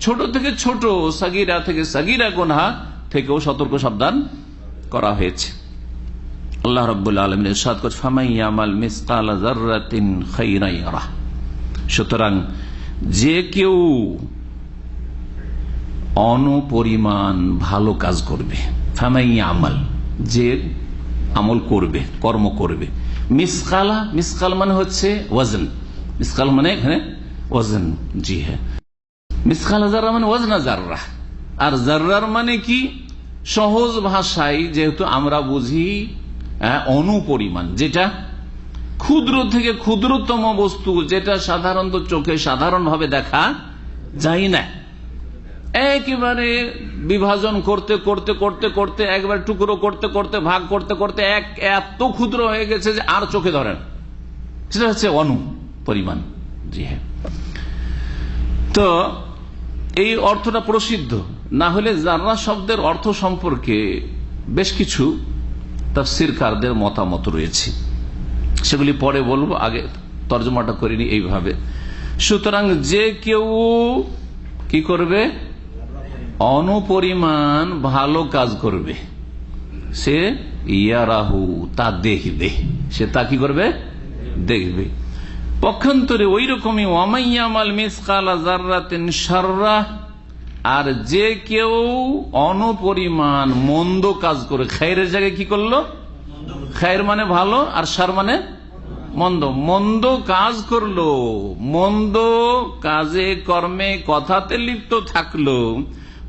ছোট থেকে ছোট সাগীরা থেকে সাগীরা গুনাহ থেকেও সতর্ক সাবধান করা হয়েছে। আল্লাহ রাব্বুল আলামিন ইরশাদ করেন, ফামান ইয়ামাল মিসকালা যাররাতিন খায়রান ইয়ারাহ। সুতরাং যে কেউ অনুপরিমাণ ভালো কাজ করবে, ফামান ইয়ামাল, যে আমল করবে, কর্ম করবে, মিসকালা, মিসকাল মানে হচ্ছে ওয়াজন, মিসকাল মানে এখানে ওয়াজন, জি হ্যাঁ, মিসকালা যাররা মানে ওয়াজনা যাররা, আর যাররার মানে কি সহজ ভাষায় যেহেতু আমরা বুঝি অনুপরিমাণ, যেটা ক্ষুদ্র থেকে ক্ষুদ্রতম বস্তু, যেটা সাধারণত চোখে সাধারণভাবে দেখা যায় না, একেবারে বিভাজন করতে করতে করতে করতে একবার টুকরো করতে করতে ভাগ করতে করতে এত ক্ষুদ্র হয়ে গেছে যে আর চোখে ধরেন, সেটা হচ্ছে অনুপরিমাণ, জি হ্যাঁ। তো এই অর্থটা প্রসিদ্ধ, না হলে যাররা শব্দের অর্থ সম্পর্কে বেশ কিছু তাফসীরকারদের মতামত রয়েছে, সেগুলি পরে বলবো, আগে তর্জমাটা করিনি এইভাবে। সুতরাং যে কেউ কি করবে, অনুপরিমাণ ভালো কাজ করবে, সে ইয়ারাহু, তা দেখবে, সে তা কি করবে, দেখবে। পক্ষান্তরে ওই রকমই ওয়ামাইয়ামাল মিসকালা যাররাতিন শাররা, আর যে কেউ অনুপরিমাণ মন্দ কাজ করে, খায়রের জায়গায় কি করলো, খায়ের মানে ভালো আর শার মানে মন্দ, মন্দ কাজ করলো, মন্দ কাজে কর্মে কথাতে লিপ্ত থাকলো,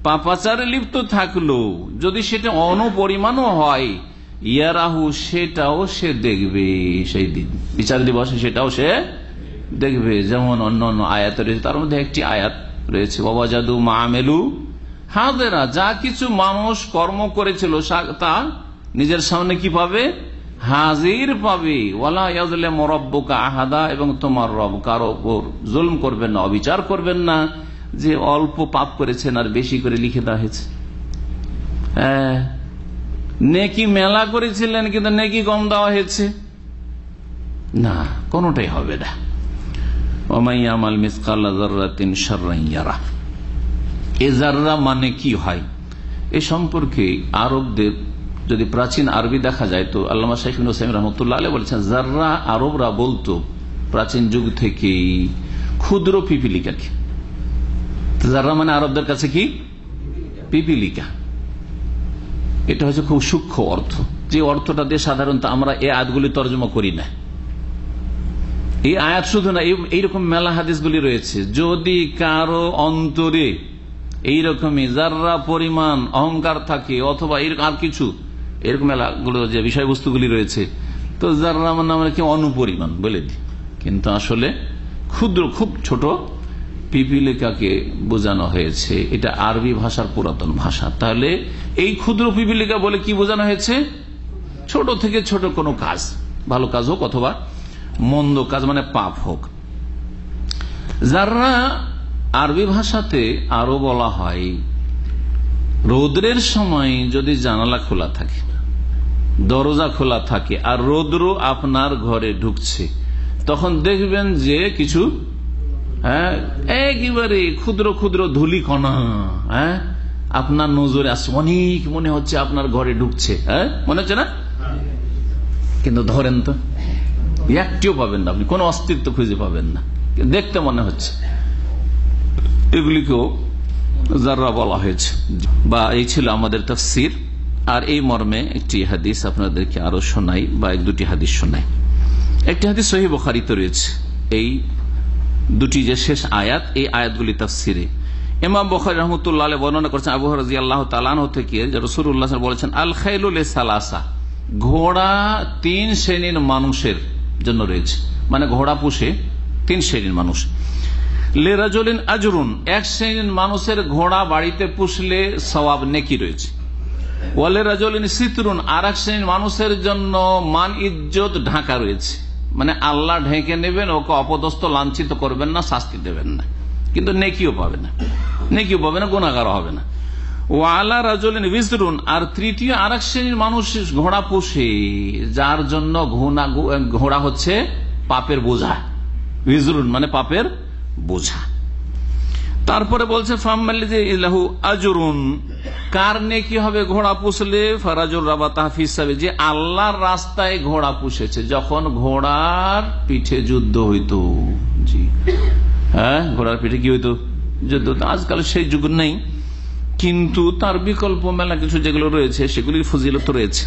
পাপাচারে লিপ্ত থাকলো, যদি সেটা অনুপরিমাণও হয়, ইয়ারাহু, সেটাও সে দেখবে, সেই দিন বিচার দিবসে সেটাও সে দেখবে। যেমন অন্য অন্য আয়াত রয়েছে, তার মধ্যে একটি আয়াত রয়েছে, ওয়াজাদু মা আমিলু হাযিরা, যা কিছু মানুষ কর্ম করেছিল তা নিজের সামনে কি পাবে, হাজির পাবে। ওয়ালা ইয়াযলিমু রাব্বুকা আহাদা, এবং তোমার রব কারো উপর জুলম করবেন না, অবিচার করবেন না, যে অল্প পাপ করেছেন আর বেশি করে লিখে দেওয়া হয়েছে। নেকি মেলা করেছিলেন কিন্তু নেকি কম দেওয়া হয়েছে, না, কোনটাই হবে না। ওয়ামাইয়ামাল মিসকালা যাররাতিন শাররান ইয়ারা, এ যাররা মানে কি হয় এ সম্পর্কে আরবদের যদি প্রাচীন আরবি দেখা যায়, তো আল্লামা শাইখ ইবনে উসাইমিন রাহমাতুল্লাহ আলাইহি বলেছেন, যাররা আরবরা বলতো প্রাচীন যুগ থেকেই ক্ষুদ্র পিপিলিকাকে। যাররা মানে আরবদের কাছে কি পিপিলিকা, এটা হচ্ছে খুব সূক্ষ্ম অর্থ, যে অর্থটা দিয়ে সাধারণত আমরা এই আয়াতগুলি তর্জমা করি না। এই আয়াত শুধু না, এইরকম মেলা হাদিসগুলি রয়েছে, যদি কারো অন্তরে এইরকমই যাররা পরিমাণ অহংকার থাকে অথবা আর কিছু এরকম মেলাগুলো যে বিষয়বস্তুগুলি রয়েছে, তো যাররা মানে আমরা কি অনুপরিমাণ বলে দিই, কিন্তু আসলে ক্ষুদ্র, খুব ছোট পিপিলিকাকে বোঝানো হয়েছে। এটা আরবি ভাষার পুরাতন ভাষা। তাহলে এই ক্ষুদ্র পিপিলিকা বলে কি বোঝানো হয়েছে, ছোট থেকে ছোট কোনো কাজ, ভালো কাজ হোক অথবা মন্দ কাজ, মানে পাপ হোক। যারা আরবি ভাষাতে আরো বলা হয়, রৌদ্রের সময় যদি জানালা খোলা থাকে, দরজা খোলা থাকে, আর রৌদ্র আপনার ঘরে ঢুকছে, তখন দেখবেন যে কিছু একেবারে ক্ষুদ্র ক্ষুদ্র ধূলিকণা আপনার নজরে আসছে, অনেক মনে হচ্ছে আপনার ঘরে ঢুকছে, মনে হচ্ছে না? কিন্তু ধরেন তো একটিও পাবেন না, আপনি কোনো অস্তিত্ব খুঁজে পাবেন না, দেখতে মনে হচ্ছে। এগুলিকেও যাররা বলা হয়েছে। বা এই ছিল আমাদের তাফসীর। আর এই মর্মে একটি হাদিস আপনাদেরকে আরো শোনাই, বা এক দুটি হাদিস শোনাই। একটি হাদিস সহিহ বুখারীতে রয়েছে, এই দুটি যে শেষ আয়াত, এই আয়াতগুলি তাফসীরে। ইমাম বুখারী রাহমাতুল্লাহ আলাইহি বর্ণনা করেছেন আবু হুরায়রা রাদিয়াল্লাহু তাআলা আনহু থেকে যে রাসূলুল্লাহ সাল্লাল্লাহু আলাইহি ওয়াসাল্লাম বলেছেন, আল খাইলু লিসালাসা, ঘোড়া 3 শ্রেণীর মানুষের জন্য রয়েছে, মানে ঘোড়া পুষে 3 শ্রেণীর মানুষ। লিরাজুলিন আজরুন, 1 শ্রেণীর মানুষের ঘোড়া বাড়িতে পুষলে সওয়াব নেকি রয়েছে। ওয়ালে রাজুলিন সিতরুন, আর 1 শ্রেণীর মানুষের জন্য মান ইজ্জত ঢাকা রয়েছে, মানে আল্লাহ ঢেকে নেবেন, ওকে অপদস্থ লাঞ্ছিত করবেন না, শাস্তি দেবেন না, কিন্তু নেকিও পাবে না, গুনাহগার হবে না। ওয়ালা রাজুলিন বিজরুন, আর তৃতীয় আর 1 শ্রেণীর মানুষ ঘোড়া পুষে যার জন্য ঘোড়া হচ্ছে পাপের বোঝা, বিজরুন মানে পাপের বোঝা। তারপরে বলছে ফাম্মাল্লিযী লাহু আজরুন, কার নেকি হবে ঘোড়া পুষলে? ফারাজুর রাবাতাহা ফিস সাবিল, যে আল্লাহর রাস্তায় ঘোড়া পুষেছে। যখন ঘোড়ার পিঠে যুদ্ধ হইতো, জি হ্যাঁ, ঘোড়ার পিঠে কি হইতো? যুদ্ধ। আজকাল সেই যুগ নেই, কিন্তু তার বিকল্প মেলা কিছু যেগুলো রয়েছে সেগুলির ফজিলত রয়েছে।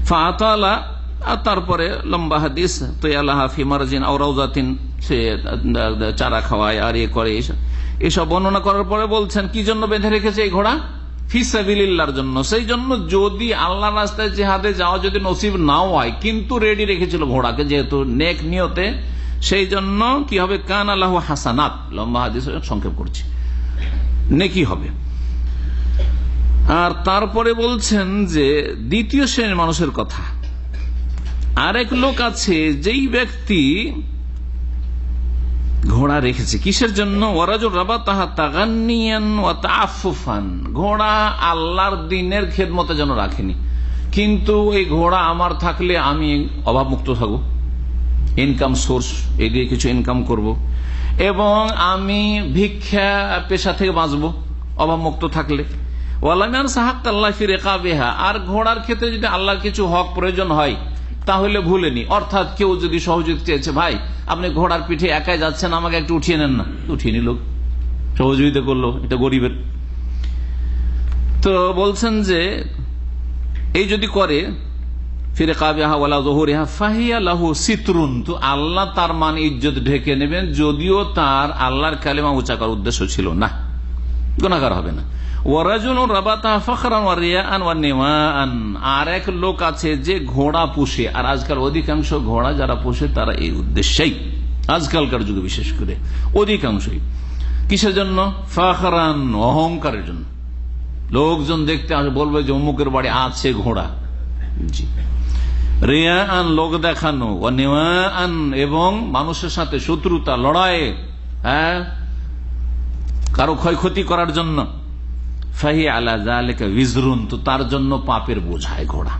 ফাতালা, আর তারপরে লম্বা হাদিস, তয়ালাহা ফি মারজিন আও রাউযাতিন, সে চারা খাওয়ায় আর করে, এসব বর্ণনা করার পরে বলছেন কি জন্য বেঁধে রেখেছে এই ঘোড়া? ফি সাবিলিল্লাহর জন্য। সেই জন্য যদি আল্লাহর রাস্তায় জিহাদে যাওয়া যদি নসিব নাও হয়, কিন্তু রেডি রেখেছিল ঘোড়াকে, যেহেতু নেক নিয়তে, সেই জন্য কি হবে? কানা লাহু হাসানাত, লম্বা হাদিস সংক্ষেপ করছি, নেকি হবে। আর তারপরে বলছেন যে দ্বিতীয় শ্রেণীর মানুষের কথা, আরেক লোক আছে যেই ব্যক্তি ঘোড়া রেখেছে কিসের জন্য? ওয়ারাজুল রাবাতাহা তাগান্নিয়ান ওয়া তাআফফুফান, ঘোড়া আল্লাহর দ্বীনের খেদমতে যেন রাখেনি, কিন্তু এই ঘোড়া আমার থাকলে আমি অভাবমুক্ত থাকবো, ইনকাম সোর্স, এই দিয়ে কিছু ইনকাম করব, এবং আমি ভিক্ষা পেশা থেকে বাঁচবো অভাবমুক্ত থাকলে। ওয়ালামিয়ান সাহাক্কাল্লাহ ফি রিকাবিহা, আর ঘোড়ার ক্ষেত্রে যদি আল্লাহর কিছু হক প্রয়োজন হয় তাহলে ভুলেনি। অর্থাৎ কেউ যদি সহযোগিতা চেয়েছে, ভাই আপনি ঘোড়ার পিঠে একাই যাচ্ছেন, আমাকে একটু উঠিয়ে নেন না, উঠিয়ে নিল, সহযোগিতা করলো, এটা গরিবের। তো বলছেন যে এই যদি করে, ফিরে কাবিহা ওয়ালা যুহুরিহা ফাহিয়া লাহু সিতরুন, তো আল্লাহ তার মান ইজ্জত ঢেকে নেবেন, যদিও তার আল্লাহর কালেমা উঁচা করার উদ্দেশ্য ছিল না, গুনাহগার হবে না। ওয়ারাজুলুন রাবাতাহা ফাখরান ওয়া রিয়াআন ওয়া নিওয়াআন, আর এক লোক আছে যে ঘোড়া পুষে, আর আজকাল অধিকাংশ ঘোড়া যারা পুষে তারা এই উদ্দেশ্যেই, আজকালকার যুগে বিশেষ করে অধিকাংশই, কিসের জন্য? ফাখরান, অহংকারের জন্য। লোকজন দেখতে আসে, বলবে যে অমুকের বাড়ি আছে ঘোড়া, জি। রিয়াআন, লোক দেখানো, ওয়া নিওয়াআন, এবং মানুষের সাথে শত্রুতা, লড়াই, হ্যাঁ, কারো ক্ষয়ক্ষতি করার জন্য। ফাহি আলা যালিকা বিজরুন, তো তার জন্য পাপের বোঝায় ঘোড়া।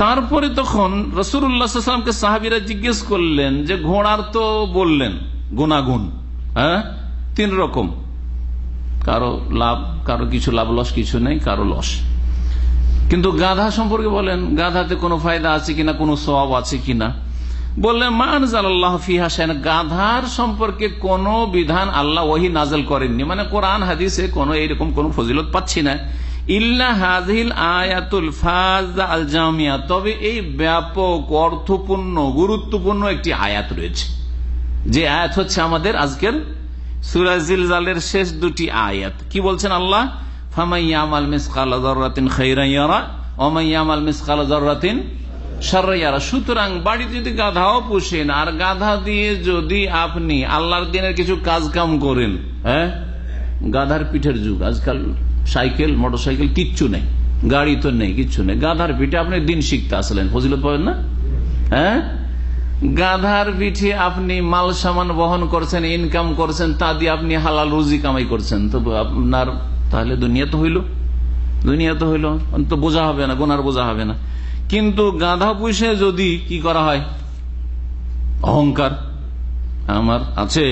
তারপরে তখন রাসূলুল্লাহ সাল্লাল্লাহু আলাইহি ওয়াসাল্লামকে সাহাবীরা জিজ্ঞেস করলেন যে ঘোড়ার তো বললেন গুনাগুণ, হ্যাঁ, 3 রকম, কারো লাভ, কারো কিছু লাভ লস, কিছু নেই, কারো লস। কিন্তু গাধা সম্পর্কে বলেন, গাধাতে কোনো ফায়দা আছে কিনা, কোনো সওয়াব আছে কিনা? বললেন মা আনজালাল্লাহু ফিহা শাইআন, গাধার সম্পর্কে কোন বিধান আল্লাহ ওহী নাযিল করেননি, মানে কোরআন হাদিসে কোন এইরকম কোন ফজিলত পাচ্ছি না। ইল্লা হাযিহিল আয়াতুল ফাযা আল জামিয়া, তবে এই ব্যাপক অর্থপূর্ণ গুরুত্বপূর্ণ একটি আয়াত রয়েছে, যে আয়াত হচ্ছে আমাদের আজকের সূরা জিলজালের শেষ 2টি আয়াত। কি বলছেন আল্লাহ? ফামাইয়ামাল মিসকালা যাররাতিন খায়রান ইয়ারা ওয়া মাইয়ামাল মিসকালা যাররাতিন শাররান ইয়ারা। সুতরাং বাড়িতে যদি গাধাও পুষেন, আর গাধা দিয়ে যদি আপনি আল্লাহর দ্বীনের কিছু কাজ কাম করেন, হ্যাঁ, গাধার পিঠের যুগ, আজকাল সাইকেল মোটরসাইকেল কিচ্ছু নেই, গাড়ি তো নেই, কিচ্ছু নেই, গাধার পিঠে আপনি দিন শিখতে আসলেন, ফজিলত পাবেন না? হ্যাঁ, গাধার পিঠে আপনি মাল সামান বহন করছেন, ইনকাম করছেন, তা দিয়ে আপনি হালাল রুজি কামাই করছেন, তো আপনার তাহলে দুনিয়া তো হইল, তো বোঝা হবে না, গুনার বোঝা হবে না। কিন্তু গাধা পুষে যদি কি করা হয়, অহংকার আমার আছে,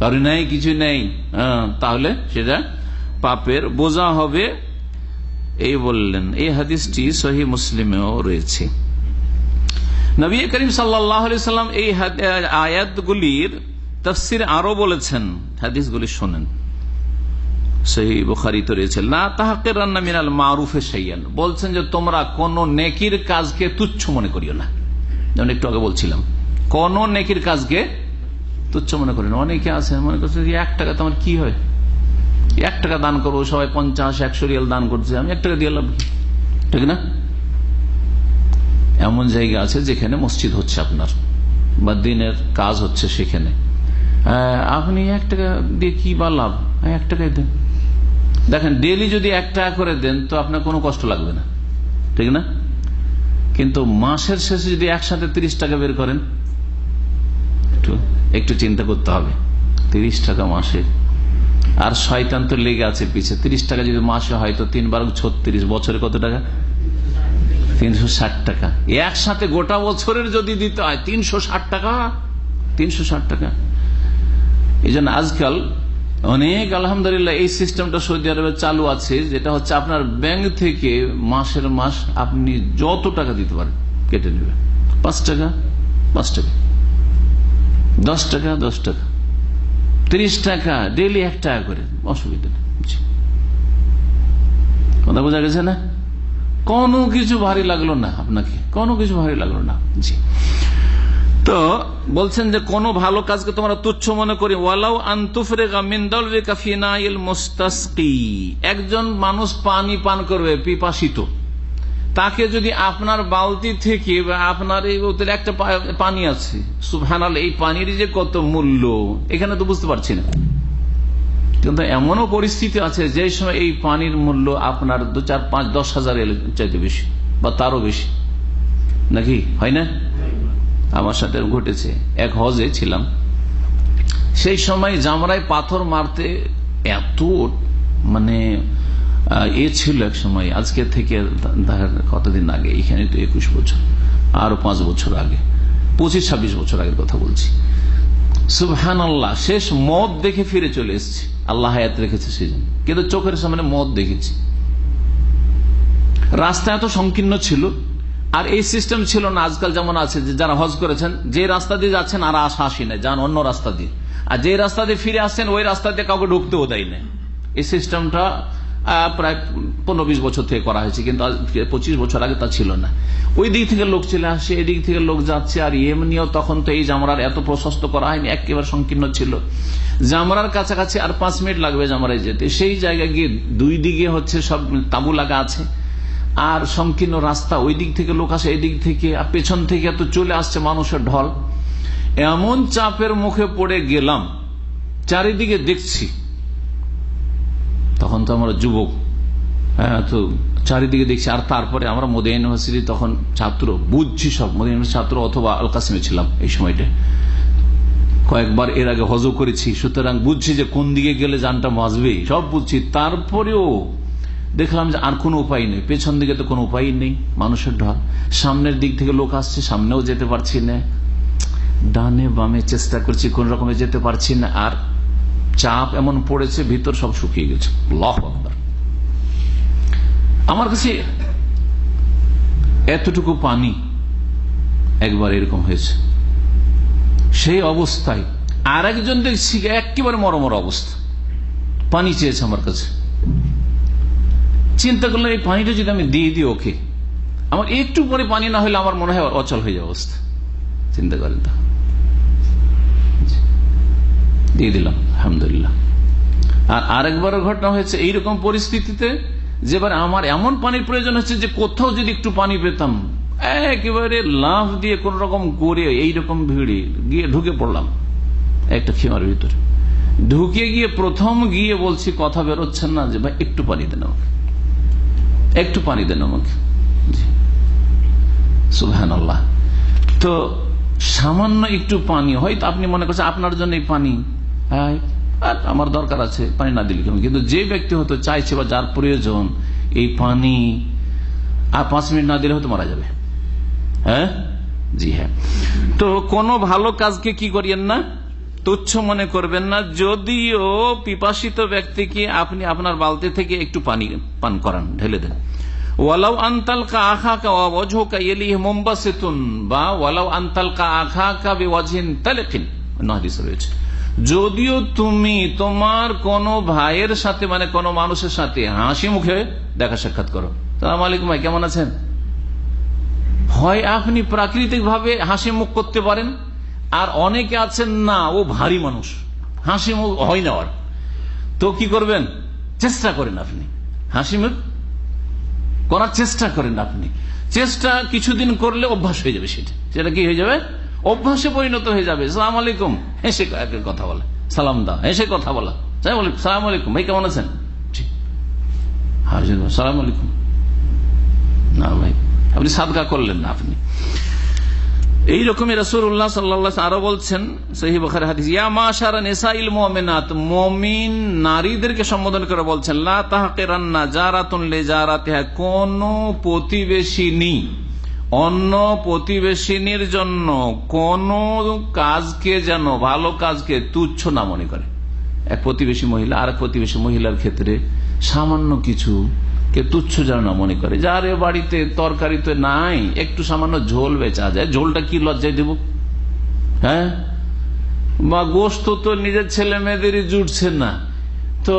কারণ নাই, কিছু নেই, তাহলে সেটা পাপের বোঝা হবে, এই বললেন। এই হাদিসটি সহিহ মুসলিমেও রয়েছে। নবী করিম সাল্লাল্লাহু আলাইহি সাল্লাম এই আয়াতগুলির তাফসীর আরো বলেছেন, হাদিসগুলি শুনেন, সহিহ বুখারীতে রয়েছে। লা তাহকিরান্না মিনাল মারুফি শাইআন, বলছেন যে তোমরা কোন নেকির কাজকে তুচ্ছ মনে করিও না। যেমন একটু আগে বলছিলাম, কোন নেকির কাজকে তুচ্ছ মনে করিও না। অনেকে আছে মনে করছে যে 1 টাকা তোমার কি হয়, 1 টাকা দান করবো, সবাই 50-100 রিয়াল দান করছে, আমি 1 টাকা দিয়ে লাভ, ঠিক না? এমন জায়গা আছে যেখানে মসজিদ হচ্ছে আপনার বা দিনের কাজ হচ্ছে, সেখানে আপনি 1 টাকা দিয়ে কি বা লাভ? 1 টাকাই দেন। দেখেন, ডেইলি যদি 1 টাকা করে দেন তো আপনার কোনো কষ্ট লাগবে না, ঠিক না? কিন্তু মাসের শেষে যদি একসাথে 30 টাকা বের করেন, একটু চিন্তা করতে হবে। 30 টাকা মাসে, আর শয়তান তো লেগে আছে পিছে। 30 টাকা যদি মাসে হয় তো 3 বার 36, বছরে কত টাকা? 360 টাকা। একসাথে গোটা বছরের যদি দিতে হয় 360 টাকা, 360 টাকা। এই জন্য আজকাল অনেক আলহামদুলিল্লাহ এই সিস্টেমটা সৌদি আরবে চালু আছে, যেটা হচ্ছে আপনার ব্যাংক থেকে মাসের মাস আপনি যত টাকা দিতে পারেন কেটে নেবে। 5 টাকা 5 টাকা, 10 টাকা 10 টাকা, 30 টাকা, ডেইলি 1 টাকা করে, অসুবিধা নেই। কথা বোঝা গেছে না? কোনো কিছু ভারী লাগলো না আপনাকে, কোনো কিছু ভারী লাগলো না। জি, তো বলছেন যে কোন ভালো কাজকে তোমরা তুচ্ছ মনে করি। ওয়ালাউ আনতুফরিগা মিন দালবিকা ফি নাইল মুস্তাসকি, একজন মানুষ পানি পান করবে, পিপাসিত, তাকে যদি আপনার বালতি থেকে বা আপনার এই একটা পানি আছে, সুবহানাল্লাহ, এই পানির যে কত মূল্য এখানে তো বুঝতে পারছি না, কিন্তু এমনও পরিস্থিতি আছে যে সময় এই পানির মূল্য আপনার 2, 4, 5, 10 হাজার চাইতে বেশি বা তারও বেশি, নাকি হয় না? আমার সাথে ঘটেছে, এক হজে ছিলাম, সেই সময় জামরায় পাথর মারতে এত মানে ছিল এক সময়, আজকে থেকে কতদিন আগে, এখানে তো 21 বছর, আরো 5 বছর আগে, 25-26 বছর আগের কথা বলছি। সুবহানাল্লাহ, শেষ মদ দেখে ফিরে চলে এসেছি, আল্লাহ হায়াত রেখেছে সেজন্য, কিন্তু চোখের সামনে মদ দেখেছি। রাস্তা এত সংকীর্ণ ছিল, আর এই সিস্টেম ছিল না আজকাল যেমন আছে, যে যারা হজ করেছেন যে রাস্তা দিয়ে যাচ্ছেন আর আসি নাই, যান অন্য রাস্তা দিয়ে, আর যে রাস্তা দিয়ে ফিরে আসছেন ওই রাস্তা দিয়ে কাউকে ঢুকতেও দেয় না। এই সিস্টেমটা প্রায় 15-20 বছর থেকে করা হয়েছে, কিন্তু 25 বছর আগে তা ছিল না। ওই দিক থেকে লোক চলে আসে, এদিক থেকে লোক যাচ্ছে, আর এমনিও তখন তো এই জামরার এত প্রশস্ত করা হয়নি, একেবারে সংকীর্ণ ছিল। জামরার কাছাকাছি আর 5 মিনিট লাগবে জামরায় যেতে, সেই জায়গায় গিয়ে 2 দিকে হচ্ছে সব তাঁবু লাগা আছে, আর সংকীর্ণ রাস্তা, ওই দিক থেকে লোক আসে, এই দিক থেকে, আর পেছন থেকে তো চলে আসছে মানুষের ঢল। এমন চাপের মুখে পড়ে গেলাম, চারিদিকে দেখছি, তখন তো আমরা যুবক, তো চারিদিকে দেখছি, আর তারপরে আমরা মদিনা ইউনিভার্সিটি তখন ছাত্র, বুঝছি সব, মদিনা ইউনিভার্সিটি ছাত্র অথবা আল কাসিমে ছিলাম এই সময়টা, কয়েকবার এর আগে হজও করেছি, সুতরাং বুঝছি যে কোন দিকে গেলে জানটা বাঁচবে, সব বুঝছি। তারপরেও দেখলাম যে আর কোনো উপায় নেই, পেছন দিকে তো কোনো উপায় নেই, মানুষের ঢল, সামনের দিক থেকে লোক আসছে, সামনেও যেতে পারছি না, ডানে বামে চেষ্টা করছি, কোন রকমে যেতে পারছি না, আর চাপ এমন পড়েছে ভিতর সব শুকিয়ে গেছে। আল্লাহু আকবার। আমার কাছে এতটুকু পানি একবার এরকম হয়েছে, সেই অবস্থায় আর একজন দেখছি একেবারে মরমর অবস্থা, পানি চেয়েছে আমার কাছে। চিন্তা করলাম এই পানিটা যদি আমি দিয়ে দিই ওকে, আমার একটু পরে পানি না হলে আমার মনে হয় অচল হয়ে যাবে অবস্থা। চিন্তা করেন, তা দিয়ে দিলাম আলহামদুলিল্লাহ। আর আরেকবারও ঘটনা হয়েছে এইরকম পরিস্থিতিতে, যেবার আমার এমন পানির প্রয়োজন হচ্ছে যে কোথাও যদি একটু পানি পেতাম, একেবারে লাফ দিয়ে কোন রকম করে এইরকম ভিড়ে গিয়ে ঢুকে পড়লাম একটা খিমার ভিতরে। ঢুকে গিয়ে প্রথম গিয়ে বলছি, কথা বেরোচ্ছেন না, যে ভাই একটু পানি দেন আমাকে, একটু পানি দেন আমাকে। সুবহানাল্লাহ। তো সামান্য একটু পানি, হয়তো আপনি মনে করছেন আপনার জন্য এই পানি, আর আমার দরকার আছে, পানি না দিলে কেমন, কিন্তু যে ব্যক্তি হয়তো চাইছে বা যার প্রয়োজন এই পানি, আর 5 মিনিট না দিলে হয়তো মারা যাবে। হ্যাঁ, জি হ্যাঁ। তো কোনো ভালো কাজকে কি করিয়েন না, তুচ্ছ মনে করবেন না, যদিও পিপাসিত ব্যক্তিকে আপনি আপনার বালতি থেকে একটু পানি পান করান, ঢেলে দেন। ওয়ালাউ আনতালকা আখাকা ওয়া ওয়াজহুকা ইলাইহি মুনবাসিতুন, বা ওয়ালাউ আনতালকা আখাকা বিওয়াজহিন তালিকিন, হাদিসে রয়েছে, যদিও তুমি তোমার কোন ভাইয়ের সাথে, মানে কোন মানুষের সাথে হাসি মুখে দেখা সাক্ষাৎ করো, আসসালামু আলাইকুম ভাই, কেমন আছেন, হয় আপনি প্রাকৃতিক ভাবে হাসি মুখ করতে পারেন, আর অনেকে আছেন না ও ভারী মানুষ, হাসি মুখ হয় না, আর তো কি করবেন? চেষ্টা করেন, আপনি হাসি মুখ করার চেষ্টা করেন। আপনি চেষ্টা কিছুদিন করলে অভ্যাস হয়ে যাবে, সেটা কি হয়ে যাবে? অভ্যাসে পরিণত হয়ে যাবে। সালাম আলাইকুম, হেসে কথা বলা, সালাম দাও, হেসে কথা বলা, সালাম আলাইকুম ভাই কেমন আছেন, সালাম আলাইকুম না ভাই, আপনি সাদকা করলেন না। আপনি এইরকমই রাসূলুল্লাহ সাল্লাল্লাহু আলাইহি ওয়াসাল্লাম আরো বলছেন, সহিহ বুখারী হাদিস, ইয়া মাশারা নিসাইল মুমিনাত, মুমিন নারীদেরকে সম্বোধন করে বলছেন, লা তাহকিরান্না জারাতুন লিজারাতিহা, কোন প্রতিবেশিনী অন্য প্রতিবেশিনীর জন্য কোন কাজকে যেন, ভালো কাজকে তুচ্ছ না মনে করে। এক প্রতিবেশী মহিলা আর এক প্রতিবেশী মহিলার ক্ষেত্রে সামান্য কিছু কে তুচ্ছ যেন না মনে করে। যার বাড়িতে তরকারি তো নাই, একটু সামান্য ঝোল বেচা যায়, ঝোলটা কি লজ্জায় দেব? হ্যাঁ, বা গোস্ত তো নিজের ছেলে মেয়েদেরই জুটছে না, তো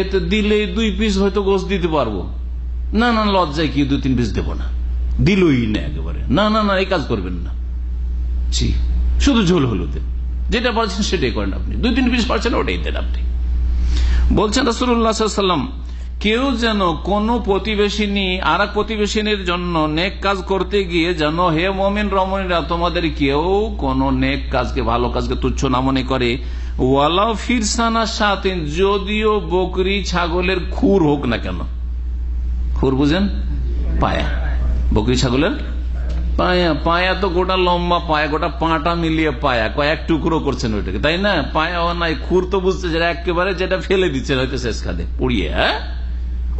এতে দিলে 2 পিস হয়তো গোস্ত দিতে পারবো, না না লজ্জায় কি 2-3 পিস দেবো না, দিলই না একেবারে, না না না এই কাজ করবেন না, শুধু ঝোল হলো দেন, যেটা বলছেন সেটাই করেন। আপনি 2-3 পিস পাচ্ছেন ওটাই দেন। আপনি বলছেন রাসূলুল্লাহ সাল্লাল্লাহু আলাইহি ওয়াসাল্লাম, কেউ যেন কোন প্রতিবেশিনী আর এক প্রতিবেশিনীর জন্য নেক কাজ করতে গিয়ে যেন, হে মুমিন রমণীরা, তোমাদের কেউ কোন নেক কাজকে, ভালো কাজকে তুচ্ছ না মনে করে, ওয়ালাউ ফিরসানা শাতিন, যদিও বকরি ছাগলের খুর হোক না কেন। খুর বুঝেন? পায়া, বকরি ছাগলের পায়া, পায়া তো গোটা লম্বা পায়া, গোটা পাটা মিলিয়ে পায়া, কয়েক টুকরো করছেন ওইটাকে, তাই না? পায়াও নাই, খুর তো বুঝতে একেবারে যেটা ফেলে দিচ্ছেন হয়তো শেষ খাদে পুড়িয়ে, হ্যাঁ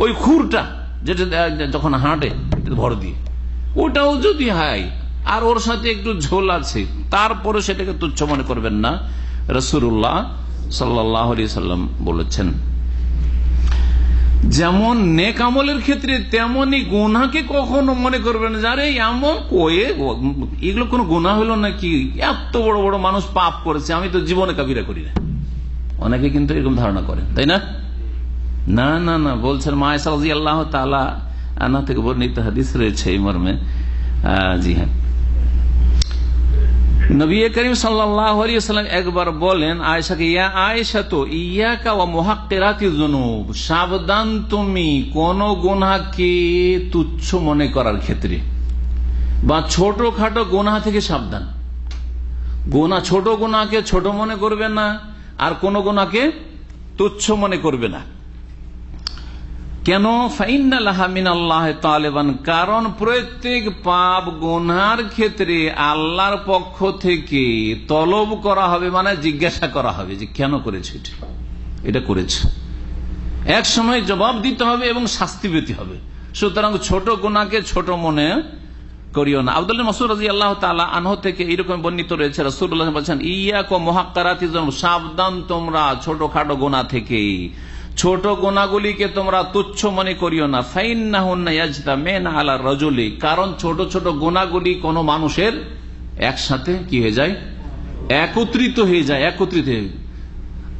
ওই খুরটা যেটা যখন হাঁটে ভর দিয়ে, ওটাও যদি হয় আর ওর সাথে একটু ঝোল আছে, তারপরে সেটাকে তুচ্ছ মনে করবেন না। রাসূলুল্লাহ সাল্লাল্লাহু আলাইহি সাল্লাম বলেছেন, যেমন নেক আমলের ক্ষেত্রে তেমনি গুনাহকে কখনো মনে করবেন না, যারে এমন কয়ে এগুলো কোনো গুনাহ হলো নাকি, এত বড় বড় মানুষ পাপ করেছে, আমি তো জীবনে কাবিরা করি না। অনেকে কিন্তু এরকম ধারণা করেন, তাই না? না না না, বলছেন মা আয়েশা রাদিয়াল্লাহু তাআলা আনহা থেকে বর্ণিত হাদিস রয়েছে এই মর্মে, জি হ্যাঁ, নবী করিম সাল্লাল্লাহু আলাইহি ওয়াসাল্লাম একবার বলেন আয়েশাকে, ইয়া আয়েশা তো ইয়াকা ওয়া মুহাক্কিরাতিজ যুনুব, সাবধান তুমি কোন গুনাহকে তুচ্ছ মনে করার ক্ষেত্রে, বা ছোটখাটো গুনাহ থেকে সাবধান। গুনাহ, ছোট গুনাহকে ছোট মনে করবে না, আর কোন গুনাহকে তুচ্ছ মনে করবে না। কেন? ফাইন্না লাহা মিনাল্লাহি তালিবান, কারণ প্রত্যেক পাপ গুনার ক্ষেত্রে আল্লাহর পক্ষ থেকে তলব করা হবে, মানে জিজ্ঞাসা করা হবে যে কেন করেছে, এটা করেছে, এক সময় জবাব দিতে হবে এবং শাস্তি পেতে হবে। সুতরাং ছোট গুনাহকে ছোট মনে করিও না। আব্দুল্লাহ মাসউদ রাদিয়াল্লাহু তাআলা আনহু থেকে এরকম বর্ণিত রয়েছে, রাসূলুল্লাহ বলেছেন, ইয়াকা মুহাক্কারাতিজ যুনুব, সাবধান তোমরা ছোটখাটো গুনাহ থেকে, ছোট গুনাহগুলিকে তোমরা তুচ্ছ মনে করিও না। ফাইন্নাহুন্না ইয়াজতামিনা আলা রাজুলি, কারণ ছোট ছোট গুনাহগুলি কোন মানুষের একসাথে কি হয়ে যায়, একত্রিত হয়ে যায়।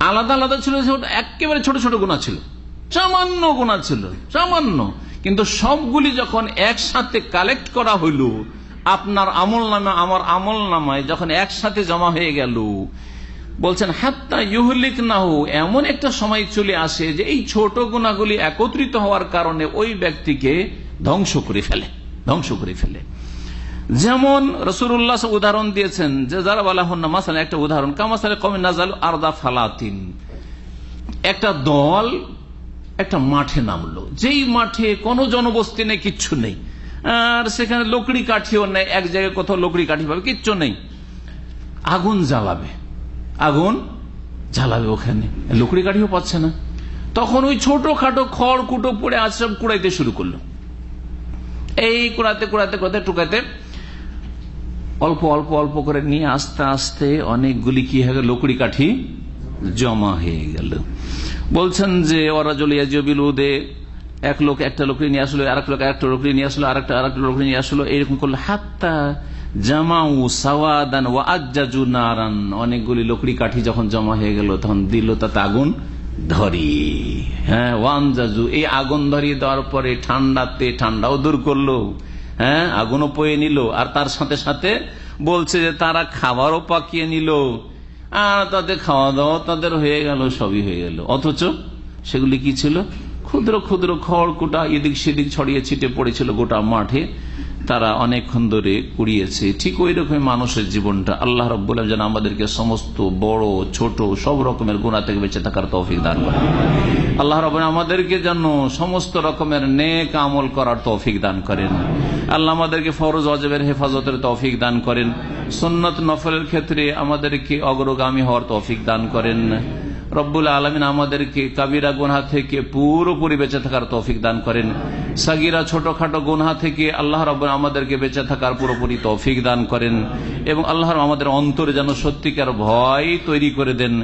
আলাদা আলাদা ছিল, একেবারে ছোট ছোট গুনাহ ছিল, সামান্য গুনাহ ছিল, সামান্য, কিন্তু সবগুলি যখন একসাথে কালেক্ট করা হইল, আপনার আমল নামে আমার আমল নামায় যখন একসাথে জমা হয়ে গেল, বলছেন হাত্তা ইউহলিকনাহু, এমন একটা সময় চলে আসে যে এই ছোট গুনাহগুলি একত্রিত হওয়ার কারণে ওই ব্যক্তিকে ধ্বংস করে ফেলে। যেমন রাসূলুল্লাহ উদাহরণ দিয়েছেন যে যারা বালাহুন্না, মাসালা একটা উদাহরণ, কামাসালে কওমিন নাযালু আরদা ফালাতিন, একটা দল একটা মাঠে নামলো, যেই মাঠে কোনো জনবস্তি নেই, কিচ্ছু নেই, আর সেখানে লকড়ি কাঠিও নেই, এক জায়গায় কোথাও লকড়ি কাঠি পাবে, কিচ্ছু নেই, আগুন জ্বালাবে ওখানে, লকড়ি কাঠিও পাচ্ছে না। তখন ওই ছোটখাটো খড় কুটো পড়ে আছে, সব কুড়াইতে শুরু করলো। এই কুড়াতে টুকাতে অল্প অল্প অল্প করে নিয়ে আস্তে আস্তে অনেকগুলি কি হয়ে গেল, লকড়ি কাঠি জমা হয়ে গেল। বলছেন যে ওরা জলিয়া জবিল উদে, এক লোক একটা লকড়ি নিয়ে আসলো, আরেক লোক আরেকটা লকড়ি নিয়ে আসলো, আরেকটা লকড়ি নিয়ে আসলো, এরকম করলো। হাত্তা জামাউ সাওয়াদান ওয়া আজ্জাজু নারান, অনেকগুলি লকড়ি কাঠি যখন জমা হয়ে গেল, তখন দিল তাতে আগুন ধরিয়ে, হ্যাঁ, ওয়ানজাজু, এই আগুন ধরিয়ে দেওয়ার পরে ঠান্ডাও দূর করলো, হ্যাঁ, আগুনও পয়ে নিল, আর তার সাথে সাথে বলছে যে তারা খাবারও পাকিয়ে নিল, আর তাদের খাওয়া দাওয়া তাদের হয়ে গেল, সবই হয়ে গেল। অথচ সেগুলি কি ছিল? ক্ষুদ্র ক্ষুদ্র খড়কুটা এদিক সেদিক ছড়িয়ে ছিটে পড়েছিল গোটা মাঠে, তারা অনেকক্ষণ ধরে কুড়িয়েছে। ঠিক ওই রকম মানুষের জীবনটা আল্লাহ রাব্বুল আলামিন যেন আমাদেরকে সমস্ত বড় ছোট সব রকমের গুনাহ থেকে বেঁচে থাকার তৌফিক দান করেন। আল্লাহ রাব্বুল আলামিন আমাদেরকে যেন সমস্ত রকমের নেক আমল করার তৌফিক দান করেন। আল্লাহ আমাদেরকে ফরজ ওয়াজিবের হেফাজতের তৌফিক দান করেন। সুন্নাত নফলের ক্ষেত্রে আমাদেরকে অগ্রগামী হওয়ার তৌফিক দান করেন। রব্বুল আলামিন আমাদেরকে কাবিরা গুনাহ থেকে পুরোপুরি বেঁচে থাকার তৌফিক দান করেন। সাগিরা ছোটখাটো গুনাহ থেকে আল্লাহ রাব্বুল আমাদেরকে বেঁচে থাকার পুরোপুরি তৌফিক দান করেন। এবং আল্লাহ আমাদের অন্তরে যেন সত্যিকার ভয় তৈরি করে দেন,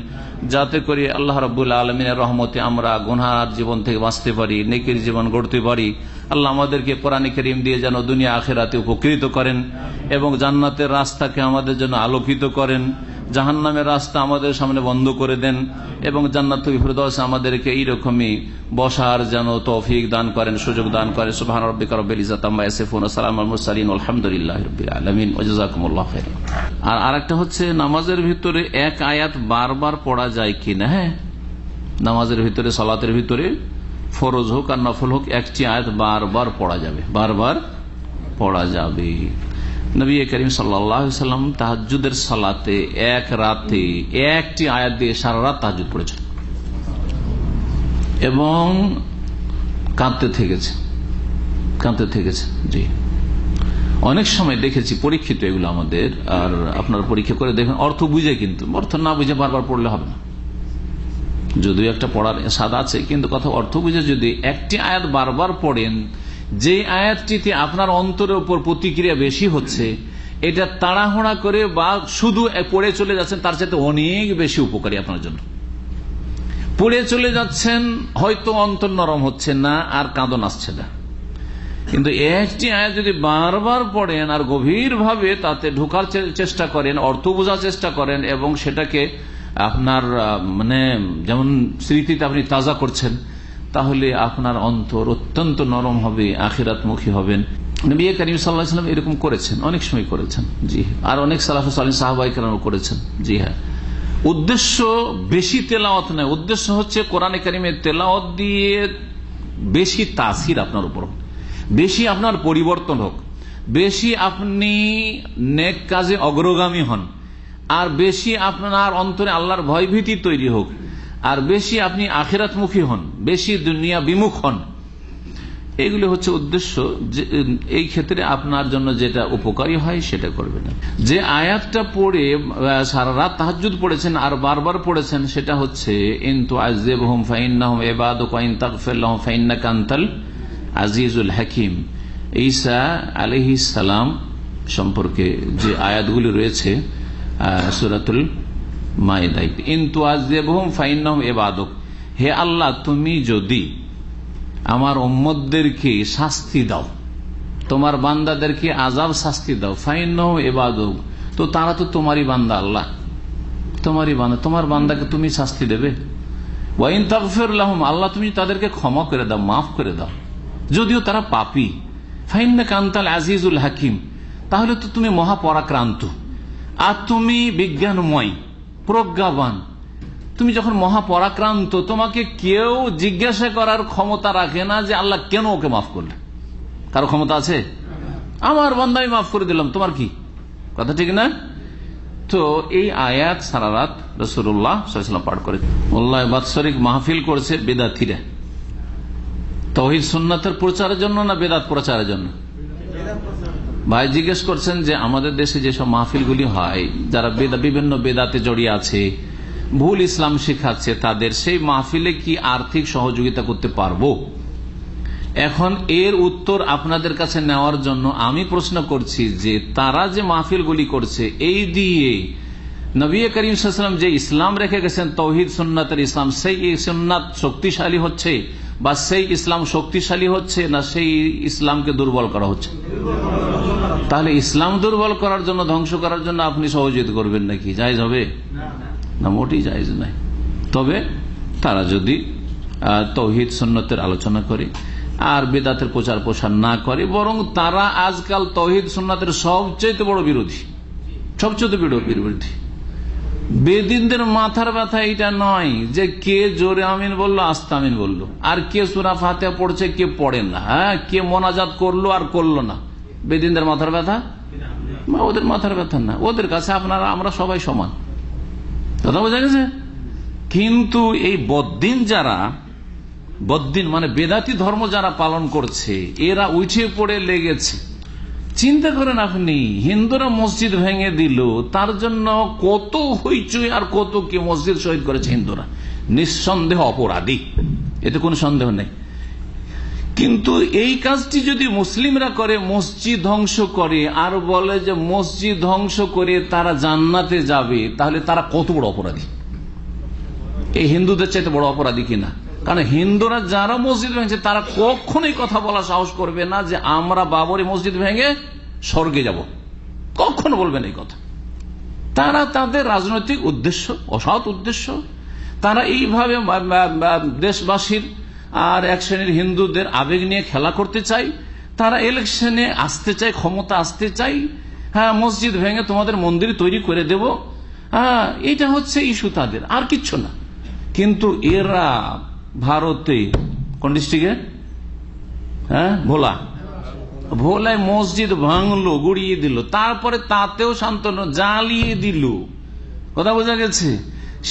যাতে করে আল্লাহ রাব্বুল আলামিনের রহমতে আমরা গুনাহর জীবন থেকে বাঁচতে পারি, নেকির জীবন গড়তে পারি। আল্লাহ আমাদেরকে কোরআন কারীম দিয়ে যেন দুনিয়া আখিরাতে উপকৃত করেন এবং জান্নাতের রাস্তাকে আমাদের জন্য আলোকিত করেন, জাহান্নামের রাস্তা আমাদের সামনে বন্ধ করে দেন এবং জান্নাতুল ফিরদাউসে আমাদেরকে এইরকমই বসার যেন তৌফিক দান করেন, সুযোগ দান করেন। সুবহান রাব্বিকা রাব্বিল ইজ্জাতি আম্মা ইয়াসিফুন ওয়া সালামুল আলাল মুরসালিন আলহামদুলিল্লাহি রাব্বিল আলামিন ওয়া জাযাকুমুল্লাহু খাইরান। আর আরেকটা হচ্ছে নামাজের ভিতরে এক আয়াত বারবার পড়া যায় কিনা। হ্যাঁ, নামাজের ভিতরে সালাতের ভিতরে ফরজ হোক আর নফল হোক একটি আয়াত বারবার পড়া যাবে, বারবার পড়া যাবে। নবী করিম সাল্লাল্লাহু আলাইহি ওয়াসাল্লাম তাহাজ্জুদের সালাতে এক রাতে একটি আয়াত দিয়ে সারা রাত তাহাজ্জুদ পড়েছেন এবং কাঁদতে থেকেছে। জি, অনেক সময় দেখেছি, পরীক্ষিত এগুলো আমাদের। আর আপনারা পরীক্ষা করে দেখবেন, অর্থ বুঝে, কিন্তু অর্থ না বুঝে বারবার পড়লে হবে না। যদিও একটা পড়ার স্বাদ আছে, কিন্তু কথা অর্থ বুঝে যদি একটি আয়াত বারবার পড়েন, যে আয়াতটিতে আপনার অন্তরের উপর প্রতিক্রিয়া বেশি হচ্ছে, এটা তাড়াহুড়া করে বা শুধু পড়ে চলে যাচ্ছেন, তার চাইতে অনেক বেশি উপকারী আপনার জন্য। পড়ে চলে যাচ্ছেন, হয়তো অন্তর নরম হচ্ছে না আর কাঁদন আসছে না, কিন্তু একটি আয়াত যদি বারবার পড়েন আর গভীরভাবে তাতে ঢোকার চেষ্টা করেন, অর্থ বোঝার চেষ্টা করেন এবং সেটাকে আপনার যেমন স্মৃতিতে আপনি তাজা করছেন, তাহলে আপনার অন্তর অত্যন্ত নরম হবে, আখিরাতমুখী হবেন। নবী করিম সাল্লাল্লাহু আলাইহি ওয়াসাল্লাম এরকম করেছেন, অনেক সময় করেছেন। জি, আর অনেক সালাফে সালিহিন সাহাবায়ে কেরামও করেছেন। জি হ্যাঁ, উদ্দেশ্য বেশি তেলাওয়াত নয়, উদ্দেশ্য হচ্ছে কোরআনে কারিমের তেলাওয়াত দিয়ে বেশি তাসির আপনার উপর, বেশি আপনার পরিবর্তন হোক, বেশি আপনি নেক কাজে অগ্রগামী হন, আর বেশি আপনার অন্তরে আল্লাহর ভয়ভীতি তৈরি হোক, আর বেশি আপনি আখিরাতমুখী হন, বেশি দুনিয়া বিমুখ হন। এগুলি হচ্ছে উদ্দেশ্য। এই ক্ষেত্রে আপনার জন্য যেটা উপকারী হয় সেটা করবেন। যে আয়াতটা পড়ে সারা রাত তাহাজ্জুদ পড়েছেন আর বারবার পড়েছেন, সেটা হচ্ছে ইন তুআযিবহুম ফাইন্নাহুম ইবাদুক ওয়া ইন তাগফির লাহুম ফাইন্নাকা আনতাল আজিজুল হাকিম। ঈসা আলাইহিস সালাম সম্পর্কে যে আয়াতগুলি রয়েছে সূরাতুল মাইদায়, ইন তুআযিবহুম ফাইন্নাহুম ইবাদুক, হে আল্লাহ তুমি যদি আমার উম্মতদেরকে শাস্তি দাও, তোমার বান্দাদেরকে আযাব শাস্তি দাও, ফাইন্নাহুম ইবাদুক, তো তারা তো তোমারই বান্দা, আল্লাহ তোমারই বান্দা, তোমার বান্দাকে তুমি শাস্তি দেবে। ওয়া ইন তাগফির লাহুম, আল্লাহ তুমি তাদেরকে ক্ষমা করে দাও, মাফ করে দাও, যদিও তারা পাপী। ফাইন্নাকা আনতাল আজিজুল হাকিম, তাহলে তো তুমি মহাপরাক্রান্ত আর তুমি বিজ্ঞানময় প্রজ্ঞাবান। তুমি যখন মহাপরাক্রান্ত, তোমাকে কেউ জিজ্ঞাসা করার ক্ষমতা রাখে না যে আল্লাহ কেন ওকে মাফ করলে। কারো ক্ষমতা আছে? আমার বান্দা আমি মাফ করে দিলাম, তোমার কি? কথা ঠিক না? তো এই আয়াত সারা রাত রাসূলুল্লাহ সাল্লাল্লাহু আলাইহি ওয়াসাল্লাম পাঠ করে। মোল্লায় বাৎসরিক মাহফিল করছে বেদাতীরা, তাওহীদ সুন্নাতের প্রচারের জন্য না বেদাত প্রচারের জন্য? ভাই জিজ্ঞেস করছেন যে আমাদের দেশে যেসব মাহফিলগুলি হয়, যারা বিভিন্ন বেদাতে জড়িয়ে আছে, ভুল ইসলাম শেখাচ্ছে, তাদের সেই মাহফিলে কি আর্থিক সহযোগিতা করতে পারবো? এখন এর উত্তর আপনাদের কাছে নেওয়ার জন্য আমি প্রশ্ন করছি যে তারা যে মাহফিলগুলি করছে, এই দিয়ে নবী করিম সাল্লাল্লাহু আলাইহি ওয়াসাল্লাম যে ইসলাম রেখে গেছেন তাওহীদ সুন্নাতের ইসলাম, সেই সুন্নাত শক্তিশালী হচ্ছে বা সেই ইসলাম শক্তিশালী হচ্ছে না সেই ইসলামকে দুর্বল করা হচ্ছে? তাহলে ইসলাম দুর্বল করার জন্য, ধ্বংস করার জন্য আপনি সহযোগিতা করবেন নাকি? জায়েজ হবে না? মোটেই জায়েজ নাই। তবে তারা যদি তাওহীদ সুন্নাতের আলোচনা করে আর বেদাতের প্রচার প্রসার না করে, বরং তারা আজকাল তাওহীদ সুন্নাতের সবচেয়ে বড় বিরোধী, সবচেয়ে বিরোধী। বেদিনদের মাথার ব্যথা এটা নয় যে কে জোরে আমিন বললো, আস্তে আমিন বললো, আর কে সূরা ফাতিহা পড়ছে কে পড়ে না, হ্যাঁ, কে মোনাজাত করলো আর করলো না। বেদিনদের মাথার ব্যথা, ওদের মাথার ব্যথা না, ওদের কাছে আপনারা আমরা সবাই সমান, কথা বোঝা গেছে। কিন্তু এই বদ্দিন যারা, বদ্দিন মানে বেদাতি ধর্ম যারা পালন করছে, এরা উঠে পড়ে লেগেছে। চিন্তা করেন আপনি, হিন্দুরা মসজিদ ভেঙে দিল, তার জন্য কত হইচই আর কত কি মসজিদ শহীদ করেছে হিন্দুরা, নিঃসন্দেহ অপরাধী, এতে কোনো সন্দেহ নেই। কিন্তু এই কাজটি যদি মুসলিমরা করে, মসজিদ ধ্বংস করে আর বলে যে মসজিদ ধ্বংস করে তারা জান্নাতে যাবে, তাহলে তারা কত বড় অপরাধী, এই হিন্দুদের চাইতে বড় অপরাধী কিনা। কারণ হিন্দুরা যারা মসজিদ ভেঙেছে তারা কখনোই কথা বলা সাহস করবে না যে আমরা বাবরি মসজিদ ভেঙে স্বর্গে যাব, কখনো বলবেন এই কথা। তারা তাদের রাজনৈতিক উদ্দেশ্য, অসৎ উদ্দেশ্য, তারা এইভাবে দেশবাসীর আর এক শ্রেণীর হিন্দুদের আবেগ নিয়ে খেলা করতে চায়, তারা ইলেকশনে আসতে চায়, ক্ষমতা আসতে চায়, হ্যাঁ মসজিদ ভেঙে তোমাদের মন্দির তৈরি করে দেব, হ্যাঁ এটা হচ্ছে ইস্যু তাদের, আর কিচ্ছু না। কিন্তু এরা ভারতে কোন ডিস্ট্রিক্টে, হ্যাঁ ভোলায় মসজিদ ভাঙলো, গুড়িয়ে দিল, তারপরে তাতেও শান্ত জ্বালিয়ে দিল, কথা বোঝা গেছে।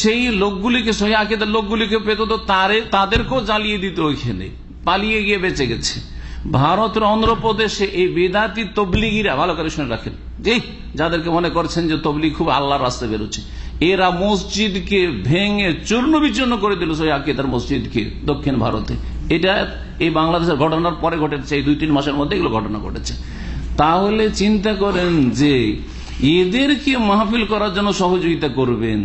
সেই লোকগুলিকে, সহি আকিদার লোকগুলিকে পেত তো তাদেরকেও জ্বালিয়ে দিত, ওইখানে পালিয়ে গিয়ে বেঁচে গেছে। ভারতের অন্ধ্রপ্রদেশে এই বেদাতি তবলিগিরা, ভালো করে শুনে রাখেন, যে যাদেরকে মনে করছেন যে তবলিগ খুব আল্লাহর রাস্তায় বেরোচ্ছে, এরা মসজিদকে ভেঙে চূর্ণ বিচূর্ণ করে দিল, সহি আকিদার মসজিদকে দক্ষিণ ভারতে। এটা এই বাংলাদেশের ঘটনার পরে ঘটেছে, এই 2-3 মাসের মধ্যে এগুলো ঘটনা ঘটেছে। তাহলে চিন্তা করেন যে এদেরকে মাহফিল করার জন্য সহযোগিতা করবেন,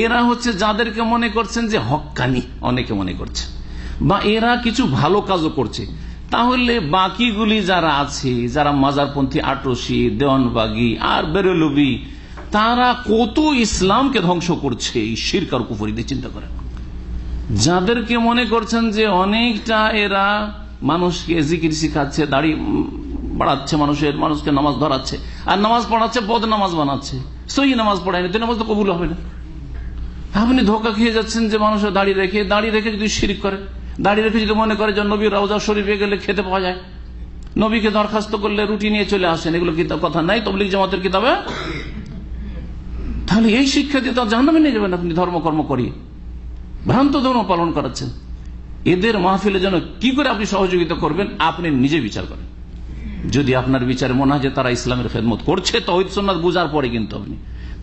এরা হচ্ছে যাদেরকে মনে করছেন যে হক্কানি, অনেকে মনে করছে, বা এরা কিছু ভালো কাজও করছে। তাহলে বাকিগুলি যারা আছে, যারা মাজারপন্থী, আটরশি, দেওয়ানবাগি আর বেরেলভি, তারা কত ইসলামকে ধ্বংস করছে এই শিরক আর কুফরি দিয়ে। চিন্তা করেন, যাদেরকে মনে করছেন যে অনেকটা এরা মানুষকে জিকির শিখাচ্ছে, দাড়ি বাড়াচ্ছে, মানুষকে নামাজ ধরাচ্ছে, আর নামাজ পড়াচ্ছে, বদ নামাজ বানাচ্ছে, সহি নামাজ পড়ায়নি, তো নামাজ তো কবুল হবে না। আপনি ধোকা খেয়ে যাচ্ছেন যে মানুষের দাড়ি রেখে যদি শিরক করে, দাড়ি রেখে যদি মনে করে যে নবীর রওজা শরীফে গেলে খেতে পাওয়া যায়, নবীকে দরখাস্ত করলে রুটি নিয়ে চলে আসেন, এগুলো কিতাব কথা নাই তবলিগ জামাতের কিতাবে, তাহলে এই শিক্ষা দিয়ে তো জাহান্নামে নিয়ে যাবেন আপনি ধর্মকর্ম করিয়ে, ভ্রান্ত ধর্ম পালন করাচ্ছেন। এদের মাহফিলের জন্য কি করে আপনি সহযোগিতা করবেন, আপনি নিজে বিচার করেন। যদি আপনার বিচারে মনে হয় যে তারা ইসলামের খেদমত করছে, তাওহীদ সুন্নাত বুঝার পরে, কিন্তু আপনি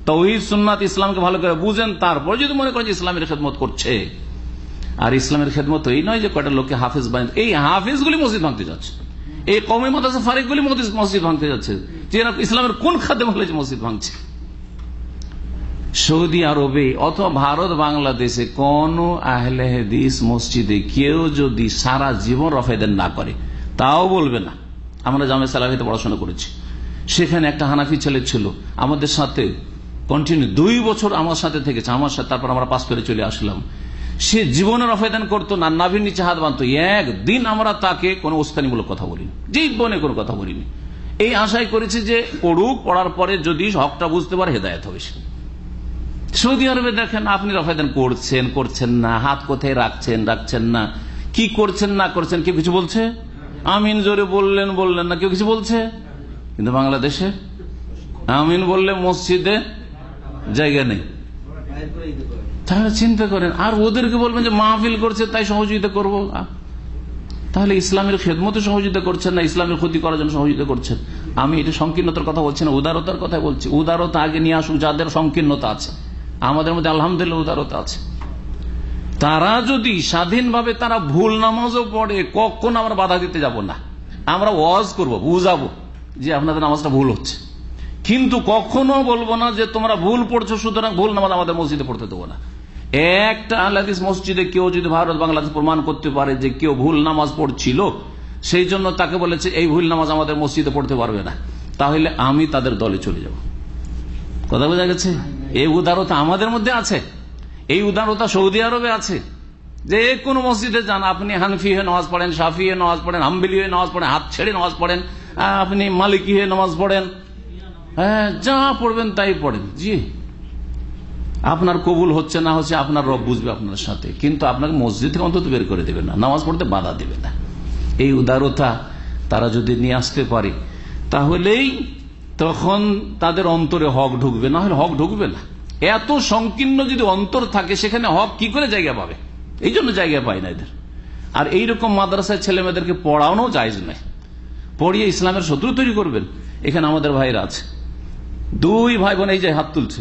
তাওহীদ সুন্নাত ইসলামকে ভালো করে বুঝেন, তারপর যদি মনে করেন যে ইসলামের খেদমত করছে। আর ইসলামের খেদমত এই নয় যে কয়টা লোককে হাফেজ বানিয়ে, এই হাফেজগুলি মসজিদ ভাঙতে যাচ্ছে, এই কওমি মাদ্রাসা ফারিকগুলি মসজিদ ভাঙতে যাচ্ছে, যে ইসলামের কোন খাদেম হলে যে মসজিদ ভাঙছে। সৌদি আরবে অথবা ভারত বাংলাদেশে কোন আহলে হাদিস মসজিদে কেউ যদি সারা জীবন রফায়দান না করে, তাও বলবে না। আমরা জামে সালাফিতে পড়াশোনা করেছি, সেখানে একটা হানাফি ছেলে ছিল আমাদের সাথে কন্টিনিউ 2 বছর আমার সাথে থেকেছে, আমার সাথে, তারপর আমরা পাস করে চলে আসলাম। সে জীবনে রফায়দান করতো না, নাভির নিচে হাত বাঁধতো। একদিন আমরা তাকে কোনো উস্কানিমূলক কথা বলিনি, জীবনে কোনো কথা বলিনি, এই আশায় করেছি যে পড়ুক, পড়ার পরে যদি হকটা বুঝতে পারে হেদায়েত হবে। সৌদি আরবে দেখেন, আপনি রফায়দান করছেন না, হাত কোথায় রাখছেন না, কি করছেন না করছেন, কেউ কিছু বলছে? আমিন জোরে বললেন না, কেউ কিছু বলছে? কিন্তু বাংলাদেশে আমিন বললে মসজিদে জায়গা নেই। তাহলে চিন্তা করেন, আর ওদেরকে বলবেন যে মাহফিল করছে তাই সহযোগিতা করব। তাহলে ইসলামের খেদমতে সহযোগিতা করছেন না, ইসলামের ক্ষতি করার জন্য সহযোগিতা করছেন। আমি এটা সংকীর্ণতার কথা বলছি না, উদারতার কথা বলছি। উদারতা আগে নিয়ে আসুক যাদের সংকীর্ণতা আছে। আমাদের মধ্যে আলহামদুলিল্লাহ উদারতা আছে। তারা যদি স্বাধীনভাবে তারা ভুল নামাজও পড়ে, কখন আমরা বাধা দিতে যাব না, আমরা ওয়াজ করব, বুঝাবো যে আপনাদের নামাজটা ভুল হচ্ছে, কিন্তু কখনো বলবো না যে তোমরা ভুল পড়ছো সুতরাং ভুল নামাজ আমাদের মসজিদে পড়তে দেবো না। একটা আহলে হাদিস মসজিদে কেউ যদি ভারত বাংলাদেশ প্রমাণ করতে পারে যে কেউ ভুল নামাজ পড়ছিল, সেই জন্য তাকে বলেছে এই ভুল নামাজ আমাদের মসজিদে পড়তে পারবে না, তাহলে আমি তাদের দলে চলে যাব। কথা বোঝা গেছে? এই উদারতা আমাদের মধ্যে আছে, এই উদারতা সৌদি আরবে আছে। যে কোনো মসজিদে যান, আপনি হানফি হয়ে নামাজ পড়েন, শাফি হয়ে নামাজ পড়েন, হাম্বলি হয়ে নামাজ পড়েন, হাত ছেড়ে নামাজ পড়েন, আপনি মালিকি হয়ে নামাজ পড়েন, হ্যাঁ যা পড়বেন তাই পড়েন। জি, আপনার কবুল হচ্ছে না হচ্ছে আপনার রব বুঝবে আপনার সাথে, কিন্তু আপনাকে মসজিদ থেকে অন্তত বের করে দেবে না, নামাজ পড়তে বাধা দেবে না। এই উদারতা তারা যদি নিয়ে আসতে পারে তাহলেই তখন তাদের অন্তরে হক ঢুকবে, না হলে হক ঢুকবে না। এত সংকীর্ণ যদি অন্তর থাকে সেখানে হক কি করে জায়গা পাবে? এই জন্য জায়গা পায় না এদের। আর এইরকম মাদ্রাসায় ছেলে মেয়েদেরকে পড়ানো জায়েজ নয়, পড়িয়ে ইসলামের শত্রু তৈরি করবেন। এখানে আমাদের ভাইরা আছে, 2 ভাই বোন, এই যে হাত তুলছে,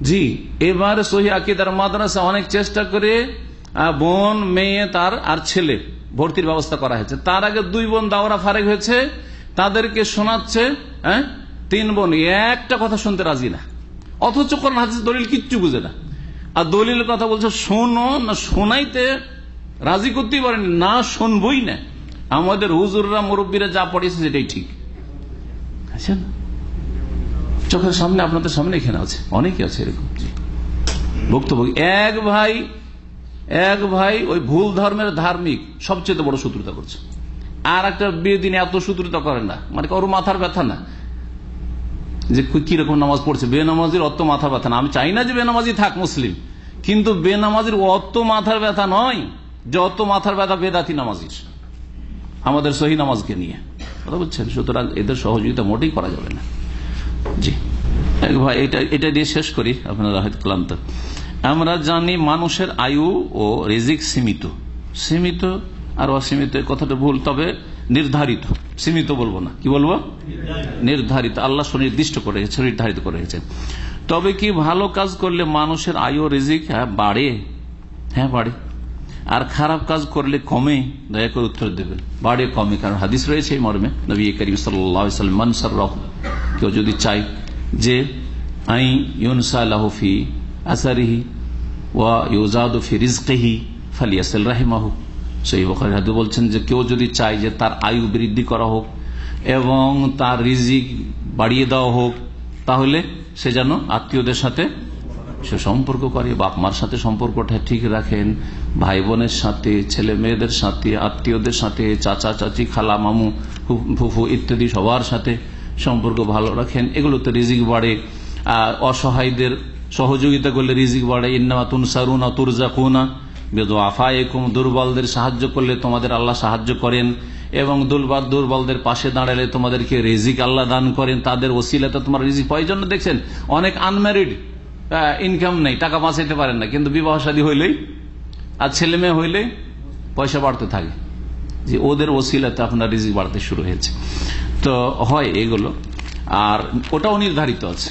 জি, এবার সহি আকীদার মাদ্রাসা অনেক চেষ্টা করে বোন, মেয়ে, তার আর ছেলে ভর্তির ব্যবস্থা করা হয়েছে। তার আগে 2 বোন দাওরা ফারেক হয়েছে, তাদেরকে শোনাচ্ছে 3 বোন একটা কথা শুনতে রাজি না, অথচ কোরআন হাদিস দলিল কিচ্ছু বুঝে না। আর দলিলের কথা বলছে শোনো না, শোনাইতে রাজি করতেই পারেনি, না শুনবই না। আমাদের হুজুররা মুরব্বীরা যা পড়িয়েছে সেটাই ঠিক আছে না? চোখের সামনে, আপনাদের সামনে এখানে আছে, অনেকে আছে এরকম বক্তব্য। এক ভাই ওই ভুল ধর্মের ধার্মিক সবচেয়ে বড় শত্রুতা করছে, আর একটা বেদিন এত শত্রুতা করে না, মানে ওর মাথার ব্যথা না যে কিরকম নামাজ পড়ছে। বেনামাজির অত মাথার ব্যথা না। আমি চাই না যে বেনামাজি থাক মুসলিম, কিন্তু বেনামাজির অত মাথার ব্যথা নয় যত মাথার ব্যথা বেদাতি নামাজির, আমাদের সহি নামাজকে নিয়ে কথা বলছেন। সুতরাং এদের সহযোগিতা মোটেই করা যাবে না। জি ভাই, এটা দিয়ে শেষ করি, আপনারা হয়তো ক্লান্ত। আমরা জানি মানুষের আয়ু ও রিজিক সীমিত আর অসীমিত, কথাটা ভুল, তবে নির্ধারিত। সীমিত বলবো না, কি বলবো? নির্ধারিত। আল্লাহ সুনির্দিষ্ট করে গেছে, নির্ধারিত করে গেছেন। তবে কি ভালো কাজ করলে মানুষের আয়ু ও রিজিক বাড়ে? হ্যাঁ বাড়ে। আর খারাপ কাজ করলে কমে? দয়া করে উত্তর দেবেন। বাড়ে কমে, কারণ হাদিস রয়েছে এই মর্মে, নবী করিম সাল্লাল্লাহু আলাইহি ওয়াসাল্লাম, মান সাররাহু, কেউ যদি চাই যে আই ইউনসা লাহু ফি আসারিহি ওয়া ইউজাদু ফি রিজকিহি ফালিয়াসিল রাহিমাহু। সহিহ বুখারী হাদিস বলছেন যে কেউ যদি চায় যে তার আয়ু বৃদ্ধি করা হোক এবং তার রিজিক বাড়িয়ে দেওয়া হোক, তাহলে সে যেন আত্মীয়দের সাথে সুসম্পর্ক করে, বাপ মার সাথে সম্পর্কটা ঠিক রাখেন, ভাই বোনের সাথে, ছেলে মেয়েদের সাথে, আত্মীয়দের সাথে, চাচা চাচি, খালা মামু ফুফু ইত্যাদি সবার সাথে সম্পর্ক ভালো রাখেন। এগুলোতে রিজিক বাড়ে। অসহায়দের সহযোগিতা করলে রিজিক বাড়ে। ইন্নামা তুনসারুনা তুরজাকুনা বিদুআফাইকুম, দুর্বলদের সাহায্য করলে তোমাদের আল্লাহ সাহায্য করেন, এবং দুর্বলদের পাশে দাঁড়ালে তোমাদেরকে রিজিক আল্লাহ দান করেন। তাদের ওসিলাতে তোমার রিজিক পাওয়ার জন্য দেখছেন অনেক আনম্যারিড, ইনকাম নেই, টাকা বাঁচাইতে পারেন না, কিন্তু বিবাহ শাদী হইলেই আর ছেলে মেয়ে হইলেই পয়সা বাড়তে থাকে, যে ওদের ওসিলাতে আপনার রিজিক বাড়তে শুরু হয়েছে। তো হয় এগুলো। আর ওটাও নির্ধারিত আছে,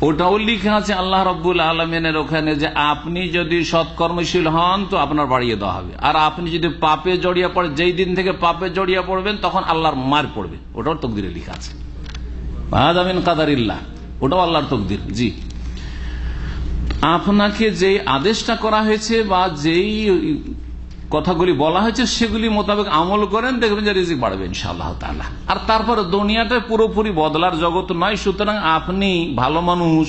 ওটাও লিখে আছে আল্লাহ রাব্বুল আলামিনের ওখানে, যে আপনি যদি সৎকর্মশীল হন তো আপনার বাড়িয়ে দেওয়া হবে, আর আপনি যদি পাপে জড়িয়ে পড়েন, যেই দিন থেকে পাপে জড়িয়ে পড়বেন তখন আল্লাহর মার পড়বে। ওটাও তকদিরে লেখা আছে, হাযা মিন কাদারিল্লাহ, ওটাও আল্লাহর তকদির। জি, আপনাকে যেই আদেশটা করা হয়েছে বা যেই কথাগুলি বলা হয়েছে সেগুলি মোতাবেক আমল করেন, দেখবেন যে রিজিক বাড়বে ইনশাআল্লাহ তাআলা। আর তারপরে দুনিয়াটা পুরোপুরি বদলার জগৎ নয়, সুতরাং আপনি ভালো মানুষ,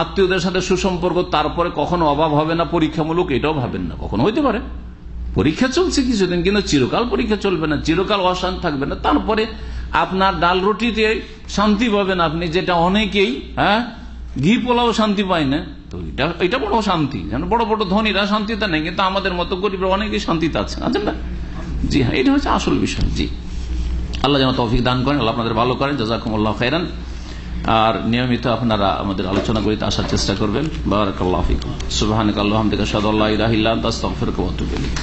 আত্মীয়দের সাথে সুসম্পর্ক, তারপরে কখনো অভাব হবে না, পরীক্ষামূলক এটাও ভাবেন না। কখনো হইতে পারে পরীক্ষা চলছে কিছুদিন, কিন্তু চিরকাল পরীক্ষা চলবে না, চিরকাল অশান্তি থাকবে না। তারপরে আপনার ডাল রুটিতে শান্তি পাবেন আপনি, যেটা অনেকেই ঘি পোলাও শান্তি পায় না, তো এটা বড় শান্তি। যেন বড় বড় ধনীরা শান্তিতে নেই, কিন্তু আমাদের মতো গরিবরা অনেকেই শান্তিতে আছেন, আছেন না? জি হ্যাঁ, এটা হচ্ছে আসল বিষয়। জি, আল্লাহ যেন তৌফিক দান করেন, আল্লাহ আপনাদের ভালো করেন। জাযাকুমুল্লাহু খাইরান। আর নিয়মিত আপনারা আমাদের আলোচনা করিতে আসার চেষ্টা করবেন। বারাকাল্লাহু ফিকুম। সুবহানাকাল্লাহুম্মা ওয়া বিহামদিকা আশহাদু আল্লা ইলাহা ইল্লা আনতা আস্তাগফিরুকা ওয়া আতুবু ইলাইক।